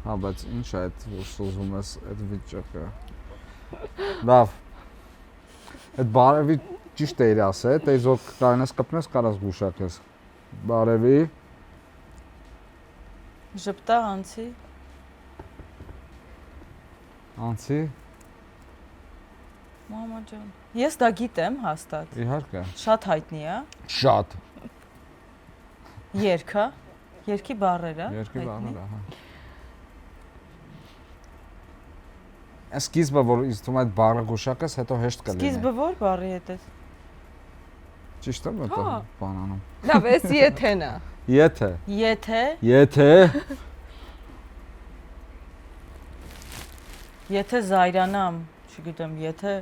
Հա, բայց ինչ է այդ որ սուզում ես այդ վիճակը։ Լավ։ Այդ բարևի ճիշտ է իր ասել, դες որ կարենես կպնես, կարաս գուշակես։ Բարևի։ Ժպտա անցի։ Անցի։ Մամա ջան։ Ես դա գիտեմ հաստատ։ Իհարկե։ Շատ հայտնի է։ Շատ։ Երգը, երգի բառերը։ Երկի բառերը, հա։ Սկիզբը որ ինձ թվում է այդ բառը գուշակես, հետո հեշտ կլինի։ Սկիզբը ո՞ր բառի հետ է։ Ճիշտ է մտա բանանում։ Լավ, էս եթեն է։ Եթե։ Եթե զայրանամ, չգիտեմ, եթե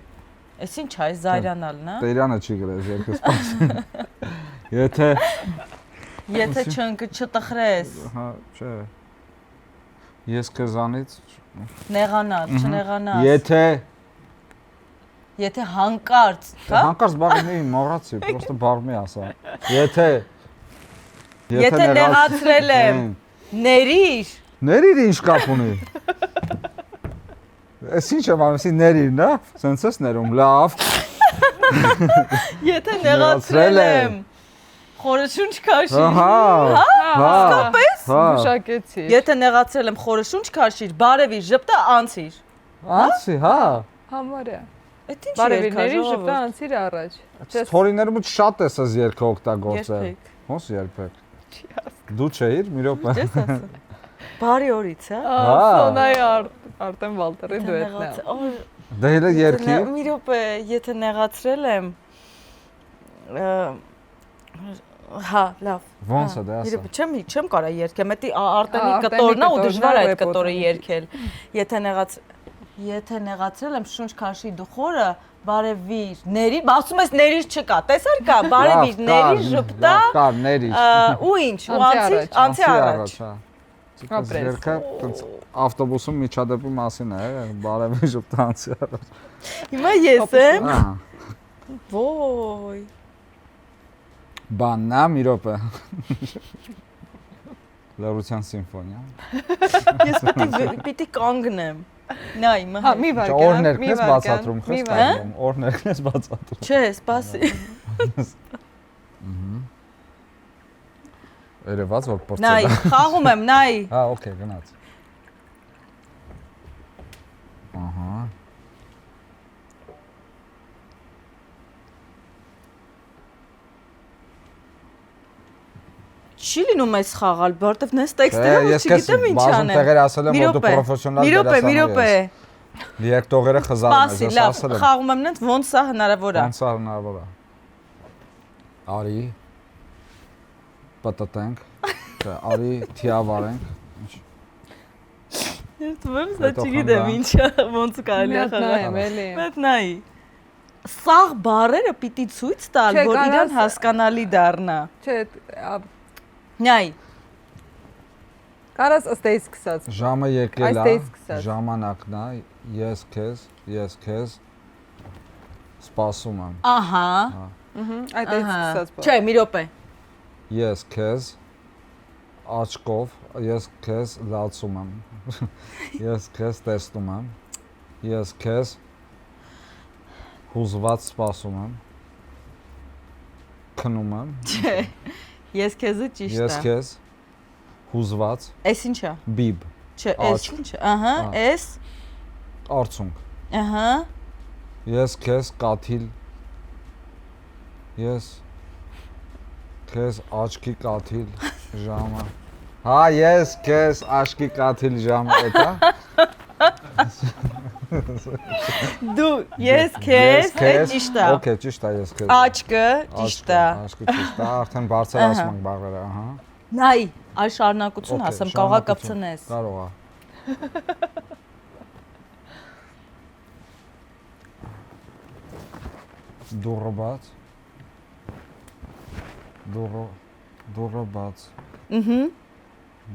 Էս ինչ է, զայրանալն է։ Տերյանը չի գրել, երկու սպասի։ Եթե չտխրես։ Հա, չէ։ Ես քեզանից Նեղանալ, չնեղանալ։ Եթե հանկարծ, հա? Հանկարծ բառի մոռացի, պրոստը բառ մի ասա։ Եթե նեղացրել եմ, ներիր։ Ներիր ինչ կապ ունի։ Էս ինչ եմ անում, ներիրն է, սենց ես ներում, լավ։ Եթե նեղացրել եմ, խորշունչ քաշիր։ Հա։ Իսկապես։ Գուշակեցի։ Եթե նեղացրել եմ, խորշունչ քաշիր, բարևի ժպտա անցիր։ Անցի, հա։ Համարյա։ Էդ ինչ Բարևիների ժպտա անցիր առաջ։ Ստորիներում շատ ես այս երգը օգտագործել։ Ոնց երբեք։ Դու չէիր, մի րոպե։ Չես ասում։ Բարի օրից, հա։ Սոնայի Արտեմ Վալտերի դուետն է։ Դե հենց երգի։ Մի րոպե, եթե նեղացրել եմ, հա, լավ։ Ոնց է դա ասա։ Չեմ կարա երգեմ, էդի Արտեմի կտորն է ու դժվար է այդ կտորը երգել։ Եթե նեղացրել եմ, շունչ քաշի դուխորը, բարևիր, ներիր, ասում ես ներիր չկա, տեսար կա, բարևիր, ներիր, ժպտա։ Կար, ներիր։ Ու ինչ, ու անցի առաջ։ Ապրես։ Երգը ավտոբուսում միջադեպի մասին է, բարևի ժպտա անցի առաջ։ Հիմա ես եմ։ Ոյ։ Բաննա մի րոպե։ Լարության սիմֆոնիա։ Ես պիտի կանգնեմ։ Նայ, մա։ Հա, մի վարքան։ Օրներքն ես բացատրում, խստանում, օրներքն ես բացատրում։ Չէ, սպասի։ Երևաց որ փորձել։ Նայ, խաղում եմ, նայ։ Հա, օքեյ, գնաց։ Ահա։ Չի լինում այս խաղալ, որովհետև նես տեքստերը որ չգիտեմ ինչ անեմ։ Բազում տեղեր ասել եմ, որ դու պրոֆեսիոնալ դերասան ես։ Մի րոպե։ Դիրեկտորները խզարում ես, Սպասի, լավ, խաղում եմ նենց ոնց սա հնարավոր է։ Ոնց է հնարավոր է։ Արի։ Պատտենք։ Արի թիավարենք։ Ես ո՞ւմ սա չգիտեմ ինչա, ոնց կարելի է խաղալ։ Մեծ նայ։ Սաղ բառերը պիտի ցույց տալ, որ իրան հասկանալի դառնա։ Չէ, նայ։ Կարաս ըստ էս սկսած։ Ժամը եկել է, ժամանակն է, ես քեզ սպասում եմ։ Ահա։ Այդ էս սկսած բառ։ Չէ, մի րոպե։ Ես քեզ աչքով, ես քեզ լացում եմ։ Ես քեզ տեսնում եմ։ Ես քեզ հուզված սպասում եմ։ Քնում եմ։ Չէ։ Ես քեզը ճիշտ է։ Ես քեզ հուզված։ Էս ինչ է։ Բիբ։ Չէ, էս ինչ է։ Ահա, էս։ Արցունք։ Ահա։ Ես քեզ կաթիլ։ Ես քեզ աչքի կաթիլ ժամը։ Հա, ես քեզ աչքի կաթիլ ժամը, էտա։ Դու ես քեզ, այդ ճիշտ է։ Okay, ճիշտ է, ես քեզ։ Աչքը ճիշտ է։ Աչքը ճիշտ է, արդեն բարձրացնում ենք բառերը, ահա։ Նայ, այ շարունակություն ասեմ, կարող է կպցնես։ Կարող է։ Դուրը բաց։ Դուրը բաց։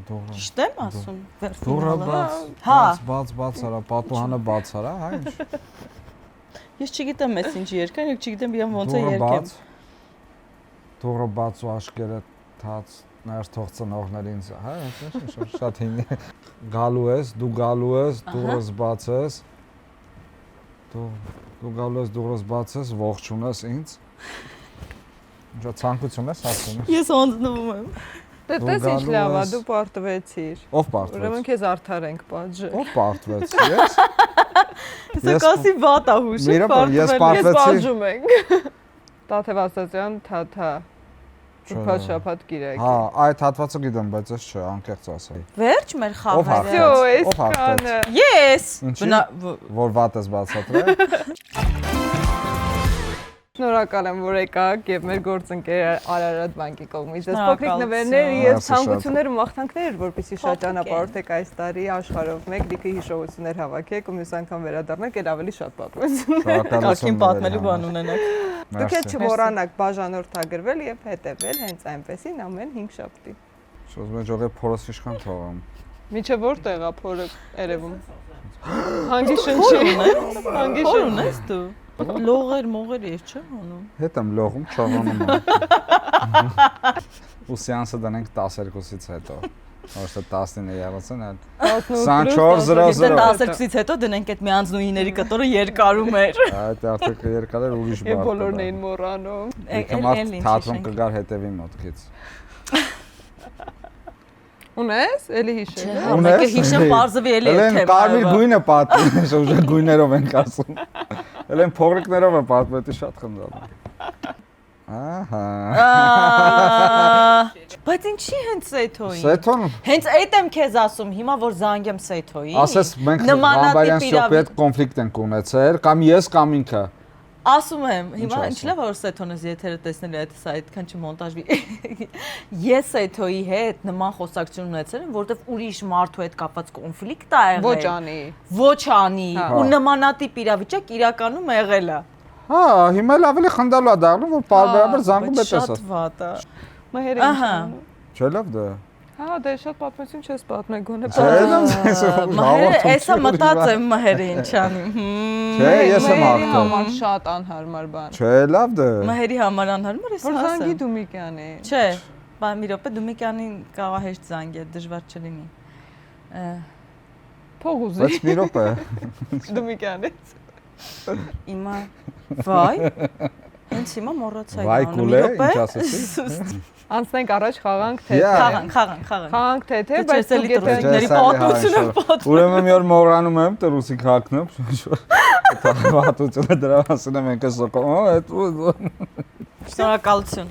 Ճիշտ եմ ասում։ Դուրը բաց արա, պատուհանը բաց արա, հա ինչ։ Ես չգիտեմ ես ինչ երկան, ես չգիտեմ իրան ոնց է երկեմ։ Դուրը բաց ու աշկերը թաց նայր թող ծնողներին, հա, շատ հին։ Գալու ես, դու գալու ես, դուրս բաց ես։ Դու գալու ես, դուրս բաց ես, ողջուն ես ինձ։ Ինչա ցանկություն ես ասում։ Ես ոնցնվում եմ։ Դե տես ինչ լավ է, դու պարտվեցիր։ Ով պարտվեց։ Ուրեմն քեզ արդարենք պատժը։ Ով պարտվեց, ես։ Սա կասի վատ է հուշը, ես պարտվեցի։ Ես պատժում ենք։ Տաթև Ասացյան, թաթա։ Շփաթ գիրակ։ Հա, այդ հատվածը գիտեմ, բայց ես չէ, անկեղծ ասայի։ Վերջ մեր Ով խաղերը։ հաղթեց։ Всё, այսքանը։ Ես։ Ինչի՞։ Որ վատ ես բացատրել։ Շնորհակալ եմ, որ եկաք եւ մեր գործընկեր Արարատ բանկի կողմից։ Ես փոքրիկ Շնորհակալություն։ նվերներ եւ Մերսի շատ։ ցանկություններ ու մաղթանքներ, որպեսզի շատ Փոքրիկ ճանապարհորդեք այս տարի աշխարհով մեկ լիքը հիշողություններ հավաքեք ու մյուս անգամ վերադառնաք էլ ավելի շատ պատմություններ։ Կակին պատմելու բան ունենաք։ Դուք էլ չմոռանաք բաժանորդագրվել եւ հետեւել հենց այնպեսին ամեն 5 շաբթի։ Շոզում եմ ժողովրդի փորոս իշխան թողամ։ Միջը որտեղ է փորը երևում։ Հանգի շնչի։ Հանգի Որ շնչի։ ունես դու։ Լողեր, մողեր ես չեմ անում։ Հետ եմ լողում, չողանում եմ։ Ու սեանսը դնենք 12-ից հետո։ Ոչ թե 19-ը եղածն այլ 24:00։ 12-ից հետո դնենք այդ մի անձնուհիների կտորը երկարում էր։ Այդ արդյոք երկար էր ուրիշ բառ։ Եվ բոլորն էին մոռանում։ Եկամարտ թատրոն կգար հետևի մոտքից։ Ունես, էլի հիշել։ Մեկը հիշեմ բարձվի էլի Էլեն կարմիր գույնը պատմում, ուժը գույներով ենք ասում։ Էլեն փողրիկներով է պատմում, դա շատ խնդրում է։ Ահա։ Բայց ինչի հենց Սեթոյին։ Սեթոն։ Հենց այդ եմ քեզ ասում, հիմա որ զանգեմ Սեթոյին։ Ասես մենք Համբարյան շոպի հետ կոնֆլիկտ ենք ունեցել, կամ ես կամ ինքը։ Ասում եմ, հիմա ինչ լավ որ Սեթոնս եթերը տեսնել է այդս այդքան չմոնտաժվի։ Ես Սեթոյի հետ նման խոսակցություն ունեցել եմ, որովհետև ուրիշ մարդու հետ կապված կոնֆլիկտ ա եղել։ Ոչ անի։ Ոչ անի։ Ու նմանատիպ իրավիճակ իրականում եղել է։ Հա, հիմա էլ ավելի խնդալու է դառնում, որ բարբերաբար զանգում է տեսած։ Շատ վատ է։ Մհերը։ Ահա։ Չէ՞ լավ դա։ Հա, դե շատ պատմություն չես պատմել, գոնե Մհերը էսա մտածեմ մհերը ինչ անի։ Չէ, ես եմ համար հաղթել։ շատ անհարմար բան։ Չէ, լավ դա։ Մհերի համար անհարմար էս Որ ասեմ։ զանգի Դումիկյանի։ Չէ, բա մի րոպե Դումիկյանին կարող է հեշտ զանգի, դժվար չլինի։ Փող ուզի։ Բայց մի րոպե։ Դումիկյանից։ Հիմա վայ։ Հենց հիմա մոռացա։ Վայ կուլե, ինչ ասեցի։ Անցնենք առաջ խաղանք թե։ Խաղանք։ Խաղանք թե, բայց Չէ, դուք եթե ների պատմությունը պատմում։ Ուրեմն մի օր մոռանում եմ Ռուսիկ հակնեմ։ Դա վատությունը դրա մասին եմ ենք սոկում։ Շնորհակալություն։